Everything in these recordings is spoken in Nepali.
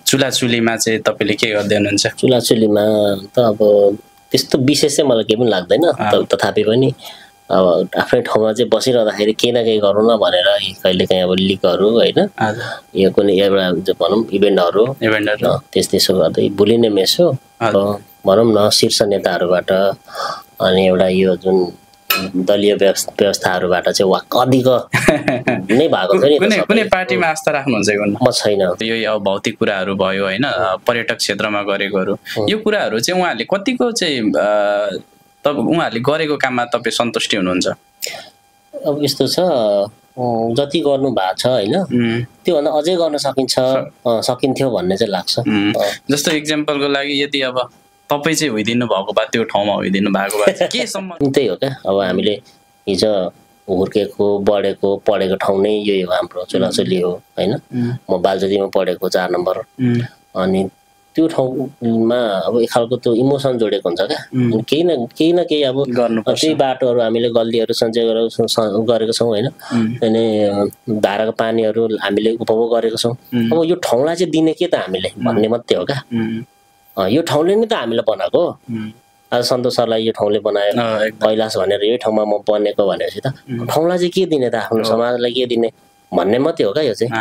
चुलाचुलीमा चाहिँ तपाईँले के गर्दै हुनुहुन्छ? चुलाचुलीमा त अब त्यस्तो विशेष चाहिँ मलाई केही पनि लाग्दैन, तथापि पनि अब आफ्नै ठाउँमा चाहिँ बसिरहँदाखेरि केही न केही गरौँ न भनेर कहिलेकाहीँ अब लिगहरू होइन, यो कुनै एउटा भनौँ इभेन्टहरू त्यसो गर्दै भुलिने मेस हो। भनौँ न शीर्ष नेताहरूबाट अनि एउटा यो जुन दलीय व्यवस्थाहरूबाट चाहिँ अधिक नै भएको थियो नि। कुनै पार्टीमा आस्था राख्नुहुन्छ? म छैन। यो अब भौतिक कुराहरू भयो होइन, पर्यटक क्षेत्रमा गरेकोहरू, यो कुराहरू चाहिँ उहाँहरूले कतिको चाहिँ उहाँहरूले गरेको काममा तपाईँ सन्तुष्टि हुनुहुन्छ? अब यस्तो छ, जति गर्नु भएको छ होइन त्योभन्दा अझै गर्न सकिन्थ्यो भन्ने चाहिँ लाग्छ। जस्तो इक्जाम्पलको लागि यदि अब तपाईँ चाहिँ होइदिनु भएको भए त्यो ठाउँमा होइदिनु भएको भए के सम्म त्यही हो क्या। अब हामीले हिजो हुर्केको बढेको पढेको ठाउँ नै यही हो, हाम्रो चुलाचुली हो होइन। म बालजोतीमा पढेको 4 नम्बर, अनि त्यो ठाउँमा अब एक खालको त्यो इमोसन जोडेको हुन्छ क्या। केही न केही अब त्यही बाटोहरू हामीले गल्लीहरू सञ्चय गरेको छौँ होइन, अनि धाराको पानीहरू हामीले उपभोग गरेको छौँ। अब यो ठाउँलाई चाहिँ दिने के त हामीले भन्ने मात्रै हो क्या। यो ठाउँले नै त हामीलाई बनाएको। आज सन्तोष सरलाई यो ठाउँले बनायो, कैलाश भनेर यही ठाउँमा म बनेको भनेपछि त ठाउँलाई चाहिँ के दिने त, आफ्नो समाजलाई के दिने भन्ने मात्रै हो क्या यो चाहिँ।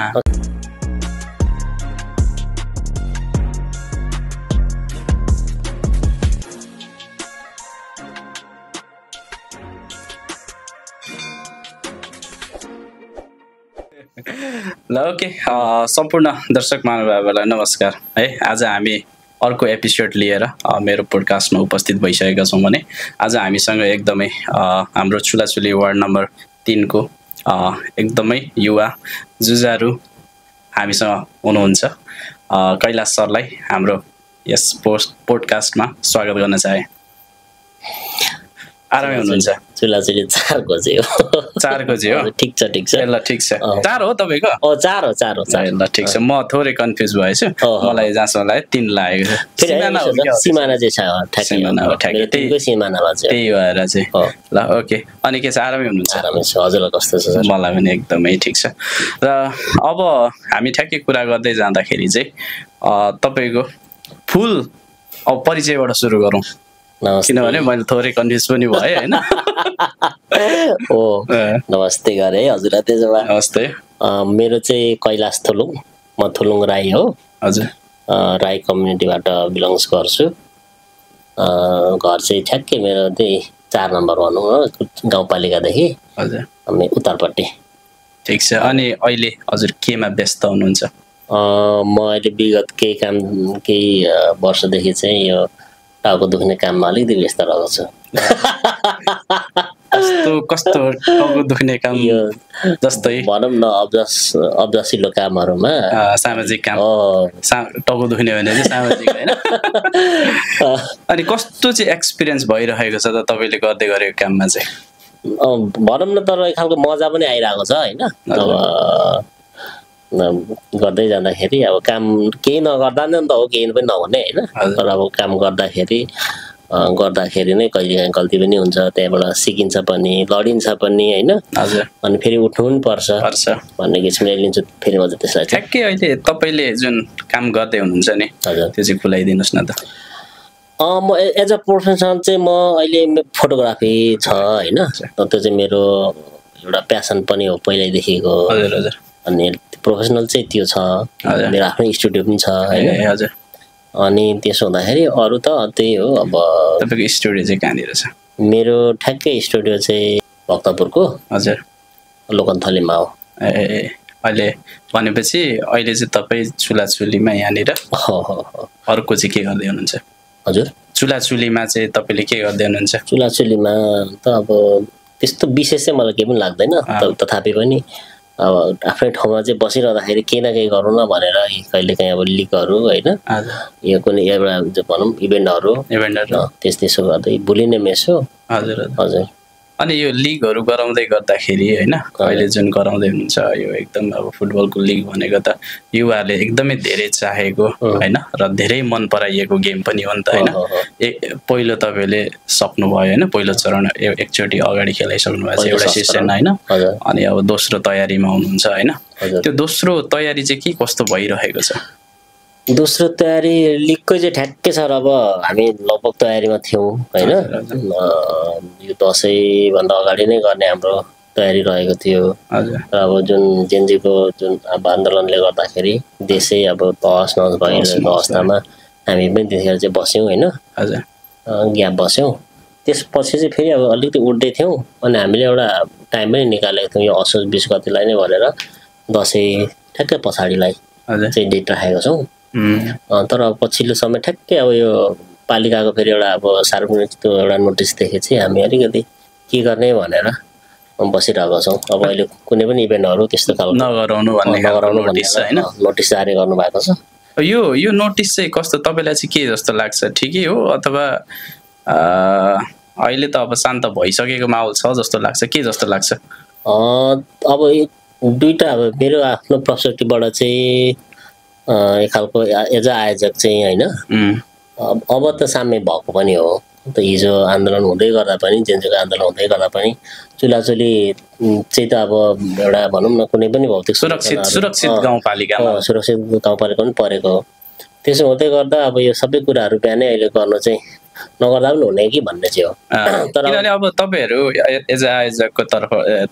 ल ओके, सम्पूर्ण दर्शक महानुभावहरूलाई नमस्कार है। आज हामी अर्को एपिसोड लिएर मेरो पोडकास्टमा उपस्थित भइसकेका छौँ भने आज हामीसँग एकदमै हाम्रो चुलाचुली वार्ड नम्बर 3 को एकदमै युवा जुझारु हामीसँग हुनुहुन्छ। कैलाश सरलाई हाम्रो यस पोडकास्टमा स्वागत गर्न चाहे। आरामै हुनुहुन्छ? चुलाचुली 4 को चाहिँ हो। 4 को चाहिँ हो? ठिक छ। ल ठिक छ। 4 हो तपाईको? 4 हो। ल ठिक छ, म थोरै कन्फ्युज भएछु। मलाई जहाँसम्म लाग्यो 3 लागेको छ। सिमाना चाहिँ छ, ठ्याक्कै सिमानामा चाहिँ त्यही भएर चाहिँ। ल ओके, अनि के छ, आरामै हुनुहुन्छ? आरामै छु। हजुरलाई कस्तो छ? मलाई पनि एकदमै ठिक छ। र अब हामी ठ्याक्कै कुरा गर्दै जाँदाखेरि चाहिँ तपाईको फुल अब परिचयबाट सुरु गरौँ, किनभने मैले थोरै कन्फ्युज पनि भएँ होइन। नमस्ते गरे हजुरलाई। त्यसो भए नमस्ते। मेरो चाहिँ कैलाश थुलुङ, म थुलुङ राई हो। हजुर। राई कम्युनिटीबाट बिलोङ्स गर्छु। घर चाहिँ ठ्याक्कै मेरो त्यही 4 नम्बर भनौँ न, गाउँपालिकादेखि हामी उत्तरपट्टि। ठिक छ। अनि अहिले हजुर केमा व्यस्त हुनुहुन्छ? म अहिले विगत केही वर्षदेखि चाहिँ यो टाउको दुख्ने काममा अलिकति व्यस्त रहेको छु। कस्तो टाउको दुख्ने काम? यो जस्तै भनौँ न अब्जसिलो कामहरूमा, सामाजिक काम। टाउको दुख्ने भने चाहिँ सामाजिक होइन। अनि कस्तो चाहिँ एक्सपिरियन्स भइरहेको छ त तपाईँले गर्दै गरेको काममा चाहिँ? भनौँ न, तर एक खालको मजा पनि आइरहेको छ होइन। गर्दै जाँदाखेरि अब काम केही नगर्दा नि त हो, केही पनि नहुने होइन। तर अब काम गर्दाखेरि नै कहिलेकाहीँ गल्ती पनि हुन्छ, त्यहाँबाट सिकिन्छ पनि, लडिन्छ पनि होइन। अनि फेरि उठ्नु पनि पर्छ भन्ने किसिमले लिन्छु फेरि म त्यसलाई। ठ्याक्कै अहिले तपाईँले जुन काम गर्दै हुनुहुन्छ नि, त्यो चाहिँ खुलाइदिनुहोस् न त। म एज अ प्रोफेसन चाहिँ म अहिले फोटोग्राफी छ होइन। त्यो चाहिँ मेरो एउटा प्यासन पनि हो पहिल्यैदेखिको। अनि प्रोफेसनल चाहिँ त्यो छ, मेरो आफ्नै स्टुडियो पनि छ होइन। अनि त्यसो हुँदाखेरि अरू त त्यही हो। अब तपाईँको स्टुडियो चाहिँ कहाँनिर छ? मेरो ठ्याक्कै स्टुडियो चाहिँ भक्तपुरको हजुर लोकन्थलीमा हो। अहिले भनेपछि अहिले चाहिँ तपाईँ चुलाचुलीमा यहाँनिर अर्को चाहिँ के गर्दै हुनुहुन्छ? हजुर चुलाचुलीमा चाहिँ तपाईँले के गर्दै हुनुहुन्छ? चुलाचुलीमा त अब त्यस्तो विशेष चाहिँ मलाई केही पनि लाग्दैन, तथापि पनि अब आफ्नै ठाउँमा चाहिँ बसिरहँदाखेरि केही न केही गरौँ न भनेर कहिलेकाहीँ अब लिगहरू होइन, यो कुनै एउटा भनौँ इभेन्टहरू त्यसो गर्दै भुलिने मेस हो। हजुर हजुर। अनि यो लिगहरू गराउँदै गर्दाखेरि होइन, अहिले जुन गराउँदै हुनुहुन्छ यो एकदम अब फुटबलको लिग भनेको त युवाहरूले एकदमै धेरै चाहेको होइन र धेरै मन पराइएको गेम पनि हो नि त होइन। पहिलो तपाईँले सक्नुभयो होइन, पहिलो चरण एकचोटि अगाडि खेलाइसक्नु भएको छ एउटा सेसन होइन। अनि अब दोस्रो तयारीमा हुनुहुन्छ होइन। त्यो दोस्रो तयारी चाहिँ के कस्तो भइरहेको छ? दोस्रो तयारी लिगकै चाहिँ ठ्याक्कै सर अब हामी लगभग तयारीमा थियौँ होइन यो दसैँभन्दा अगाडि नै गर्ने हाम्रो तयारी रहेको थियो र अब जुन जेनजीको जुन अब आन्दोलनले गर्दाखेरि देशै अब तहस नहस भइरहेको अवस्थामा हामी पनि त्यतिखेर चाहिँ बस्यौँ होइन ग्याप बस्यौँ त्यसपछि चाहिँ फेरि अब अलिकति उठ्दै थियौँ अनि हामीले एउटा टाइम पनि निकालेको थियौँ यो असोज 20 गतिलाई नै भनेर दसैँ ठ्याक्कै पछाडिलाई चाहिँ डेट राखेको छौँ तर अब पछिल्लो समय ठ्याक्कै अब यो पालिकाको फेरि एउटा अब सार्वजनिक त्यो एउटा नोटिस देखेपछि हामी अलिकति के गर्ने भनेर बसिरहेको छौँ अब अहिले कुनै पनि इभेन्टहरू त्यस्तो खालको नगराउनु भन्ने नोटिस जारी गर्नु भएको छ यो नोटिस चाहिँ कस्तो तपाईँलाई चाहिँ के जस्तो लाग्छ ठिकै हो अथवा अहिले त अब शान्त भइसकेको माहौल छ जस्तो लाग्छ के जस्तो लाग्छ अब दुईटा अब मेरो आफ्नो पर्सपेक्टिभबाट चाहिँ एक खालको एज अ आयोजक चाहिँ होइन अब त साम्य भएको पनि हो त हिजो आन्दोलन हुँदै गर्दा पनि जेनजीको आन्दोलन हुँदै गर्दा पनि चुलाचुली चाहिँ त अब एउटा भनौँ न कुनै पनि भौतिक सुरक्षित गाउँपालिकामा पनि परेको हो त्यसो हुँदै गर्दा अब यो सबै कुराहरू बिहानै अहिले गर्नु चाहिँ नगर्दा पनि हुने कि भन्ने चाहिँ हो तर किनभने अब तपाईँहरू एज अ आयोजकको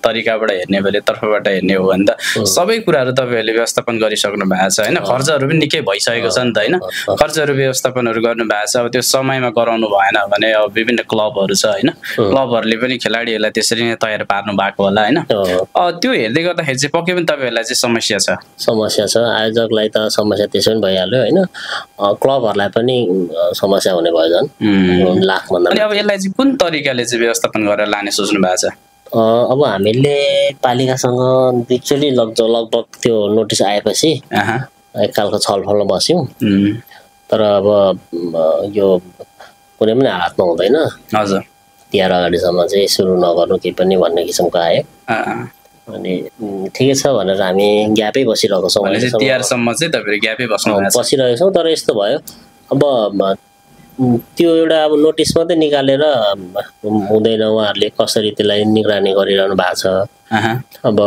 तरिकाबाट हेर्ने भने तर्फबाट हेर्ने हो भने त सबै कुराहरू तपाईँहरूले व्यवस्थापन गरिसक्नु भएको छ होइन खर्चहरू पनि निकै भइसकेको छ नि त होइन खर्चहरू व्यवस्थापन गर्नु भएको छ अब त्यो समयमा गराउनु भएन भने अब विभिन्न क्लबहरू छ होइन क्लबहरूले पनि खेलाडीहरूलाई त्यसरी नै तयार पार्नु भएको होला होइन त्यो हेर्दै गर्दाखेरि चाहिँ पक्कै पनि तपाईँहरूलाई चाहिँ समस्या छ आयोजकलाई त समस्या त्यसो पनि भइहाल्यो होइन क्लबहरूलाई पनि समस्या हुने भयो झन् लाख भन्दा अनि अब यसलाई चाहिँ कुन तरिकाले चाहिँ व्यवस्थापन गरेर लाने सोच्नु भएको छ अब हामीले पालिकासँग एक्चुअली लगभग त्यो नोटिस आएपछि एक खालको छलफलमा बस्यौँ तर अब यो कुनै पनि हालतमा हुँदैन हजुर तिहार अगाडिसम्म चाहिँ सुरु नगर्नु केही पनि भन्ने किसिमको आयो अनि ठिकै छ भनेर हामी ग्यापै बसिरहेको छौँ तिहारसम्म चाहिँ तपाईँहरू ग्यापै बसिरहेको छौँ तर यस्तो भयो अब त्यो एउटा अब नोटिस मात्रै निकालेर हुँदैन उहाँहरूले कसरी त्यसलाई निगरानी गरिरहनु भएको छ अब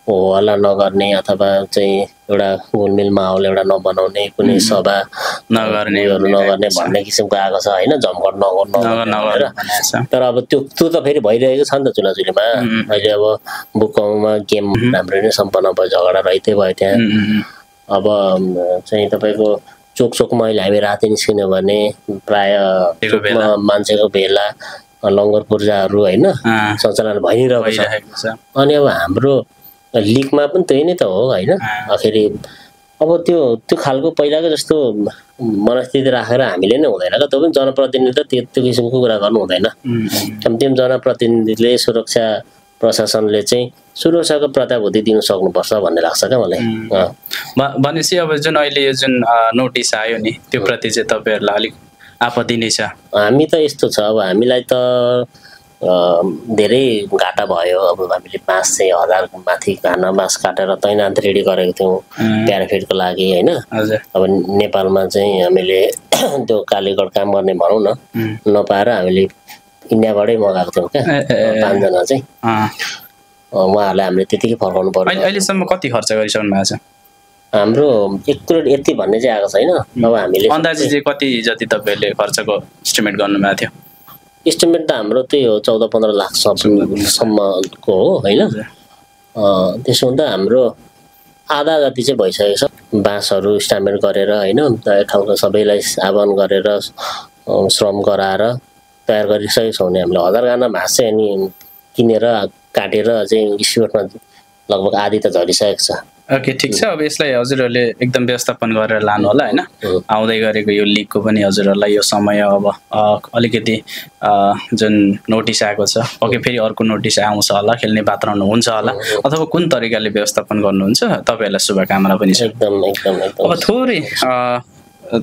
होला नगर्ने अथवा चाहिँ एउटा घुलमिल माहौल एउटा नबनाउने कुनै सभा नगर्ने भन्ने किसिमको आएको छ होइन जमघट नगर्नु तर अब त्यो त फेरि भइरहेको छ नि त चुनाचुलीमा अहिले अब बुकमा गेम राम्रो नै सम्पन्न भयो झगडा रहितै भयो त्यहाँ अब चाहिँ तपाईँको चोकमा अहिले हामी राति निस्किने भने प्राय मान्छेको भेला लङ्गर पूर्जाहरू होइन सञ्चालन भइरहेको छ अनि अब हाम्रो लिगमा पनि त्यही नै त हो होइन आखिर अब त्यो खालको पहिलाको जस्तो मनस्थिति राखेर हामीले नै हुँदैन क्या त्यो पनि जनप्रतिनिधि त त्यो किसिमको कुरा गर्नु हुँदैन कम्ती जनप्रतिनिधिले सुरक्षा प्रशासनले चाहिँ सुरक्षाको प्राथमिकता दिन सक्नुपर्छ भन्ने लाग्छ क्या मलाई भनेपछि अब जुन अहिले यो जुन नोटिस आयो नि त्यो प्रति चाहिँ तपाईँहरूलाई अलिक आपत्ति नै छ हामी त यस्तो छ अब हामीलाई त धेरै घाटा भयो अब हामीले मास चाहिँ 1000 माथि मास काटेर तैनात रेडी गरेको थियौँ प्याराफिटको लागि होइन अब नेपालमा चाहिँ हामीले त्यो कालीगढ काम गर्ने भनौँ न नपाएर हामीले इन्डियाबाटै मगाएको थियौँ क्या 5 जना चाहिँ उहाँहरूलाई हामीले त्यतिकै फर्काउनु पर्यो अहिलेसम्म कति खर्च गरिसक्नु भएको छ हाम्रो 1 करोड यति भन्ने चाहिँ आएको छैन अब हामीले अन्दाजी चाहिँ कति जति तपाईँहरूले खर्चको इस्टिमेट गर्नुभएको थियो इस्टिमेट त हाम्रो त्यही हो 14-15 लाखसम्मको हो होइन त्यसो हुँदा हाम्रो आधा जति चाहिँ भइसकेको छ बाँसहरू इस्टामेट गरेर होइन एक खालको सबैलाई आह्वान गरेर श्रम गराएर तयार गरिसकेको छौँ नि हामीले 1000 गाना बाँस चाहिँ अनि किनेर काटेर चाहिँ स्टिमेटमा लगभग आधी त झरिसकेको छ ओके ठिक छ अब यसलाई हजुरहरूले एकदम व्यवस्थापन गरेर लानु होला होइन आउँदै गरेको यो लिगको पनि हजुरहरूलाई यो समय अब अलिकति जुन नोटिस आएको छ पक्कै फेरि अर्को नोटिस आउँछ होला खेल्ने वातावरण हुन्छ होला अथवा कुन तरिकाले व्यवस्थापन गर्नुहुन्छ तपाईँहरूलाई शुभकामना पनि छ एकदम अब थोरै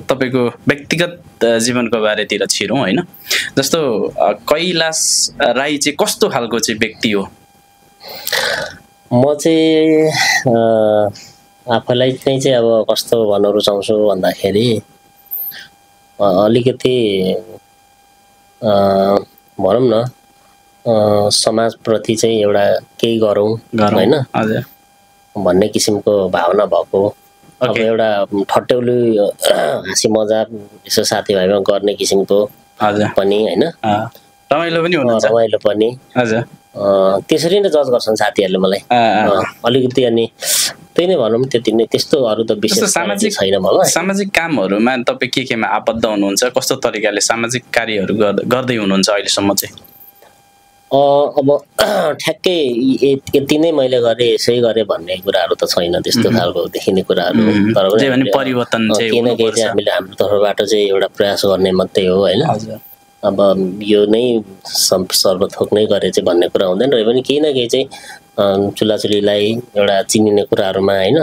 तपाईँको व्यक्तिगत जीवनको बारेतिर छिरौँ होइन जस्तो कैलाश राई चाहिँ कस्तो खालको चाहिँ व्यक्ति हो म चाहिँ आफैलाई चाहिँ अब कस्तो भन्न रुचाउँछु भन्दाखेरि अलिकति भनौँ न समाजप्रति चाहिँ एउटा केही गरौँ होइन भन्ने किसिमको भावना भएको अब एउटा ठट्यौली हाँसी मजाक यसो साथीभाइमा गर्ने किसिमको पनि होइन रमाइलो पनि हुनुहुन्छ रमाइलो पनि हजुर त्यसरी नै जज गर्छन् साथीहरूले मलाई अलिकति अनि त्यही नै भनौँ त्यति नै त्यस्तो अरू त विशेष छैन मलाई सामाजिक कामहरूमा तपाईँ केमा आबद्ध हुनुहुन्छ कस्तो तरिकाले सामाजिक कार्यहरू गर्दै हुनुहुन्छ अहिलेसम्म चाहिँ अब ठ्याक्कै यति नै मैले गरेँ यसै गरेँ भन्ने कुराहरू त छैन त्यस्तो खालको देखिने कुराहरू तर पनि परिवर्तन चाहिँ केही न केही चाहिँ हामीले हाम्रो तर्फबाट चाहिँ एउटा प्रयास गर्ने मात्रै हो होइन अब यो नै सर्वथोक नै गरे चाहिँ भन्ने कुरा हुँदैन र पनि केही न केही चाहिँ चुलाचुलीलाई एउटा चिनिने कुराहरूमा होइन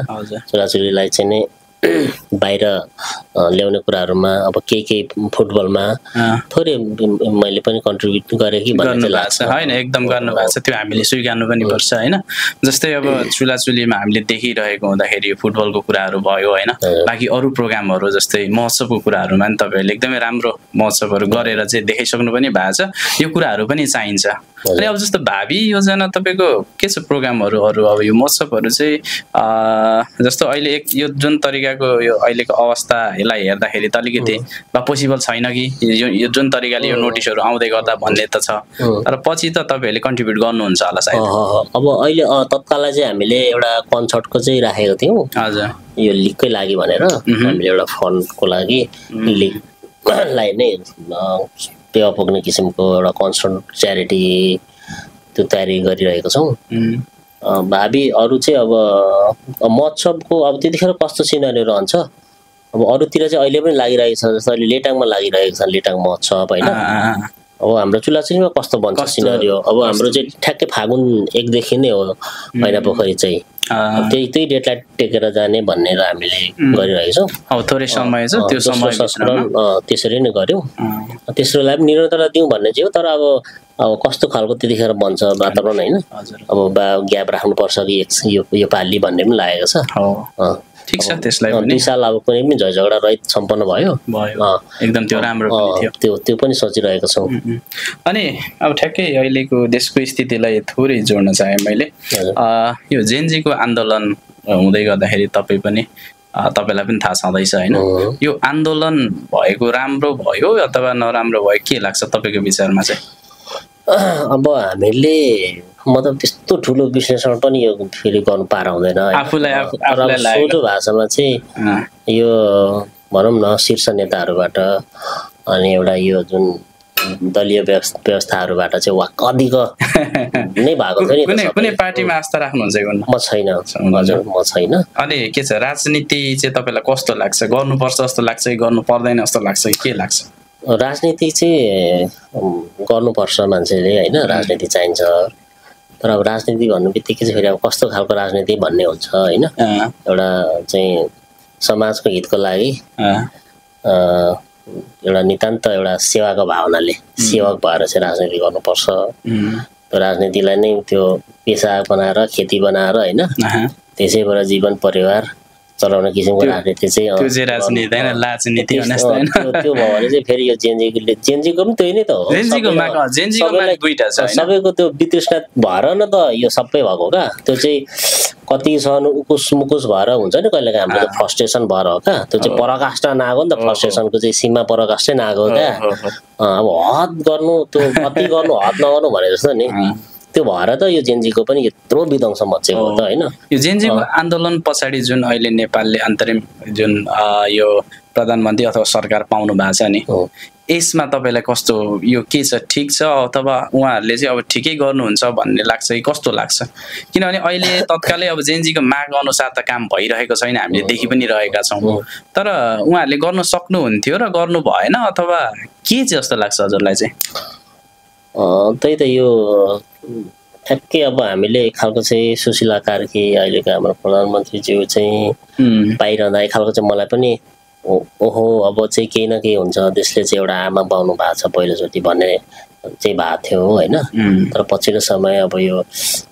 चुलाचुलीलाई चाहिँ नै बाहिर ल्याउने कुराहरूमा अब केही फुटबलमा थोरै मैले पनि कन्ट्रिब्युट गरेँ कि भन्ने लाग्छ होइन एकदम गर्नुभएको छ त्यो हामीले स्वीकार्नु पनि पर्छ होइन जस्तै अब चुलाचुलीमा हामीले देखिरहेको हुँदाखेरि फुटबलको कुराहरू भयो होइन बाँकी अरू प्रोग्रामहरू जस्तै महोत्सवको कुराहरूमा पनि तपाईँहरूले एकदमै राम्रो महोत्सवहरू गरेर चाहिँ देखाइसक्नु पनि भएको छ यो कुराहरू पनि चाहिन्छ अनि अब जस्तो भावी योजना तपाईँको के छ प्रोग्रामहरू अरू अब यो महोत्सवहरू चाहिँ जस्तो अहिले यो जुन तरिकाको यो अहिलेको अवस्थालाई हेर्दाखेरि त अलिकति पोसिबल छैन कि यो जुन तरिकाले यो नोटिसहरू आउँदै गर्दा भन्ने त छ तर पछि त तपाईँहरूले कन्ट्रिब्युट गर्नुहुन्छ होला सायद अब अहिले तत्काललाई चाहिँ हामीले एउटा कन्सर्टको चाहिँ राखेको थियौँ हजुर यो लिगकै लागि भनेर हामीले एउटा फन्डको लागि लिगलाई नै टेवा पुग्ने किसिमको एउटा कन्सर्ट च्यारिटी त्यो तयारी गरिरहेको छौँ भावी अरू चाहिँ अब महोत्सवको अब त्यतिखेर कस्तो सिनारी रहन्छ अब अरूतिर चाहिँ अहिले पनि लागिरहेको छ जस्तो अहिले लेटाङमा लागिरहेको छ लेटाङ महोत्सव होइन अब हाम्रो चुलाचुलीमा कस्तो बन्छ सिनारी अब हाम्रो चाहिँ ठ्याक्कै फागुन 1 देखि नै हो मैना पोखरी चाहिँ त्यही डेटलाई टेकेर जाने भनेर हामीले गरिरहेको छौँ थोरै समय छ त्यो समय त्यसरी नै गर्यौँ तेस्रोलाई पनि निरन्तरता दिउँ भन्ने चाहिँ हो तर अब कस्तो खालको त्यतिखेर बन्छ वातावरण होइन अब ग्याप राख्नुपर्छ कि यो पालि भन्ने पनि लागेको छ ठीक छ त्यसलाई पनि 2 साल अब कुनै पनि झगडा रहित सम्पन्न भयो एकदम त्यो राम्रो पनि थियो त्यो पनि सोचिरहेको छौँ अनि अब ठ्याक्कै अहिलेको देशको स्थितिलाई थोरै जोड्न चाहे मैले यो जेनजीको आन्दोलन हुँदै गर्दाखेरि तपाईँ पनि तपाईँलाई पनि थाहा छँदैछ होइन यो आन्दोलन भएको राम्रो भयो अथवा नराम्रो भयो के लाग्छ तपाईँको विचारमा चाहिँ अब हामीले मतलब त्यस्तो ठुलो विश्लेषण पनि यो फेरि गर्नु पारा हुँदैन सोझो भाषामा चाहिँ यो भनौँ न शीर्ष नेताहरूबाट अनि एउटा यो जुन दलीय व्यवस्थाहरूबाट चाहिँ वाक्क अधिक नै भएको छ नि कुनै पार्टीमा आस्था राख्नुहुन्छ म छैन हजुर म छैन अनि के छ राजनीति चाहिँ तपाईँलाई कस्तो लाग्छ गर्नुपर्छ जस्तो लाग्छ कि गर्नु पर्दैन जस्तो लाग्छ कि के लाग्छ राजनीति चाहिँ गर्नुपर्छ मान्छेले होइन राजनीति चाहिन्छ तर अब राजनीति भन्नु बित्तिकै चाहिँ फेरि अब कस्तो खालको राजनीति भन्ने हुन्छ होइन एउटा चाहिँ समाजको हितको लागि एउटा नितान्त एउटा सेवाको भावनाले सेवक भएर चाहिँ राजनीति गर्नुपर्छ त्यो राजनीतिलाई नै त्यो पेसा बनाएर खेती बनाएर होइन त्यसैबाट जीवन परिवार चलाउने किसिमको राजनीति चाहिँ त्यो भयो भने चाहिँ फेरि यो जेनजीको पनि त्यही नै त हो सबैको त्यो वितृष्णा भएर न त यो सबै भएको क्या त्यो चाहिँ कति छन् उकुस मुकुस भएर हुन्छ नि कहिलेकाहीँ हाम्रो त फ्रस्ट्रेसन भएर हो क्या त्यो चाहिँ पराकाष्ठा नआएको नि त फ्रस्ट्रेसनको चाहिँ सीमा पराकाष्ठै नआएको क्या अब हद गर्नु त्यो कति गर्नु हद नगर्नु भने जस्तो नि त्यो भएर त यो जेनजीको पनि यत्रो विध्वंस मचेको हो त होइन यो जेनजीको आन्दोलन पछाडि जुन अहिले नेपालले अन्तरिम जुन यो प्रधानमन्त्री अथवा सरकार पाउनु भएको छ नि यसमा तपाईँलाई कस्तो यो के छ ठिक छ अथवा उहाँहरूले चाहिँ अब ठिकै गर्नुहुन्छ भन्ने लाग्छ कि कस्तो लाग्छ किनभने अहिले तत्कालै अब जेनजीको माग अनुसार त काम भइरहेको छैन हामीले देखि पनि रहेका छौँ तर उहाँहरूले गर्न सक्नुहुन्थ्यो र गर्नु भएन अथवा के चाहिँ जस्तो लाग्छ हजुरलाई चाहिँ त्यही त यो ठ्याक्कै अब हामीले एक खालको चाहिँ सुशीला कार्की अहिलेको हाम्रो प्रधानमन्त्रीज्यू चाहिँ पाइरहँदा एक खालको चाहिँ मलाई पनि ओहो अब चाहिँ केही न केही हुन्छ देशले चाहिँ एउटा आमा पाउनु भएको छ पहिलोचोटि भन्ने चाहिँ भएको थियो होइन तर पछिल्लो समय अब यो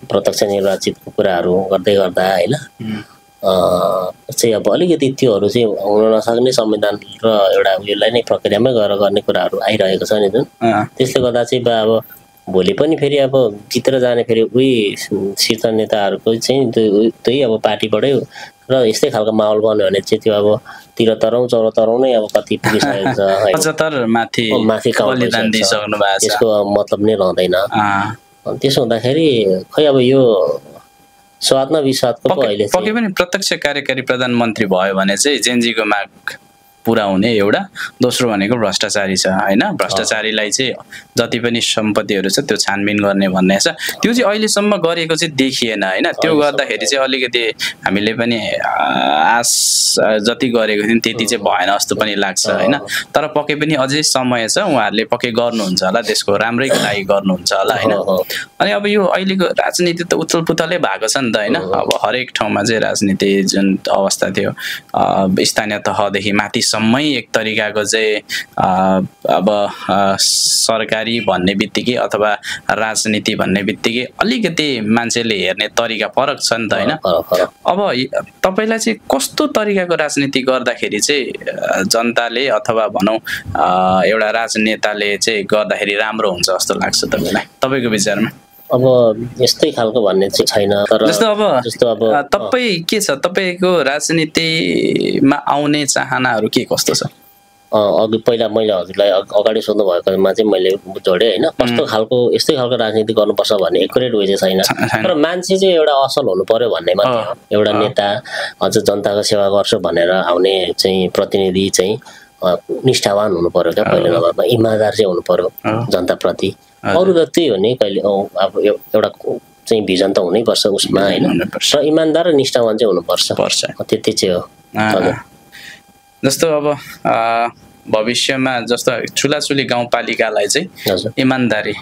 प्रत्यक्ष निर्वाचितको कुराहरू गर्दै गर्दा होइन चाहिँ अब अलिकति त्योहरू चाहिँ हुन नसक्ने संविधान र एउटा उयोलाई नै प्रक्रियामै गएर गर्ने कुराहरू आइरहेको छ नि जुन त्यसले गर्दा चाहिँ अब भोलि पनि फेरि अब जितेर जाने फेरि उही शीर्ष नेताहरूको चाहिँ त्यही अब पार्टीबाटै र यस्तै खालको माहौल बन्यो भने चाहिँ त्यो अब 73औं 74औं नै अब कति पुगिसकेको छ है 75 माथि बलिदान दिइसक्नु भएको छ त्यसको मतलब नै रहँदैन त्यसो हुँदाखेरि खै अब यो स्वाद न विस्वादको पो अहिले पक्कै पनि प्रत्यक्ष कार्यकारी प्रधानमन्त्री भयो भने चाहिँ जेनजीको माग पुरा हुने एउटा दोस्रो भनेको भ्रष्टाचारी छ हैन भ्रष्टाचारीलाई चाहिँ जति पनि सम्पत्तिहरू छ त्यो छानबिन गर्ने भन्ने छ त्यो चाहिँ अहिलेसम्म गरेको चाहिँ देखिएन हैन त्यो गर्दाखेरि चाहिँ अलिकति हामीले पनि आस जति गरेको थियौं त्यति चाहिँ भएन जस्तो पनि लाग्छ हैन तर पक्कै पनि अझै समय छ उहाँहरूले पक्कै गर्नुहुन्छ होला देशको राम्रैको लागि गर्नुहुन्छ होला हैन अनि अब यो अहिलेको राजनीति त उथलपुथलै भएको छ नि त हैन अब हरेक ठाउँमा चाहिँ राजनीति जुन अवस्था थियो स्थानीय तहदेखि माथि सम्मै एक तरिकाको चाहिँ अब सरकारी भन्ने बित्तिकै अथवा राजनीति भन्ने बित्तिकै अलिकति मान्छेले हेर्ने तरिका फरक छ नि त हैन अब तपाईलाई चाहिँ कस्तो तरिकाको राजनीति गर्दाखेरि चाहिँ जनताले अथवा भनौं एउटा राजनेताले चाहिँ गर्दाखेरि राम्रो हुन्छ जस्तो लाग्छ तपाईलाई तपाईको विचारमा अब यस्तै खालको भन्ने चाहिँ छैन तर जस्तो अब तपाई के छ तपाईको राजनीतिमा आउने चाहनाहरू के कस्तो छ अघि पहिला मैले हजुरलाई अगाडि सोध्नु भएकोमा चाहिँ मैले जोडे हैन कस्तो खालको यस्तै खालको राजनीति गर्नुपर्छ भन्ने एक्युरेट वे चाहिँ छैन तर मान्छे चाहिँ एउटा असल हुनु पर्यो भन्ने मात्र हो एउटा नेता अझ जनताको सेवा गर्छु भनेर आउने चाहिँ प्रतिनिधि चाहिँ निष्ठावान हुनु पर्यो क्या पहिले नम्बरमा इमानदार चाहिँ हुनु पर्यो जनताप्रति अरु त त्यही हो नि कहिले अब एउटा चाहिँ भिजन त हुनै पर्छ उसमा हैन र इमानदार र निष्ठावान चाहिँ हुनुपर्छ त्यति चाहिँ हो जस्तो अब भविष्यमा जस्तो चुलाचुली गाउँपालिकालाई चाहिँ इमानदारी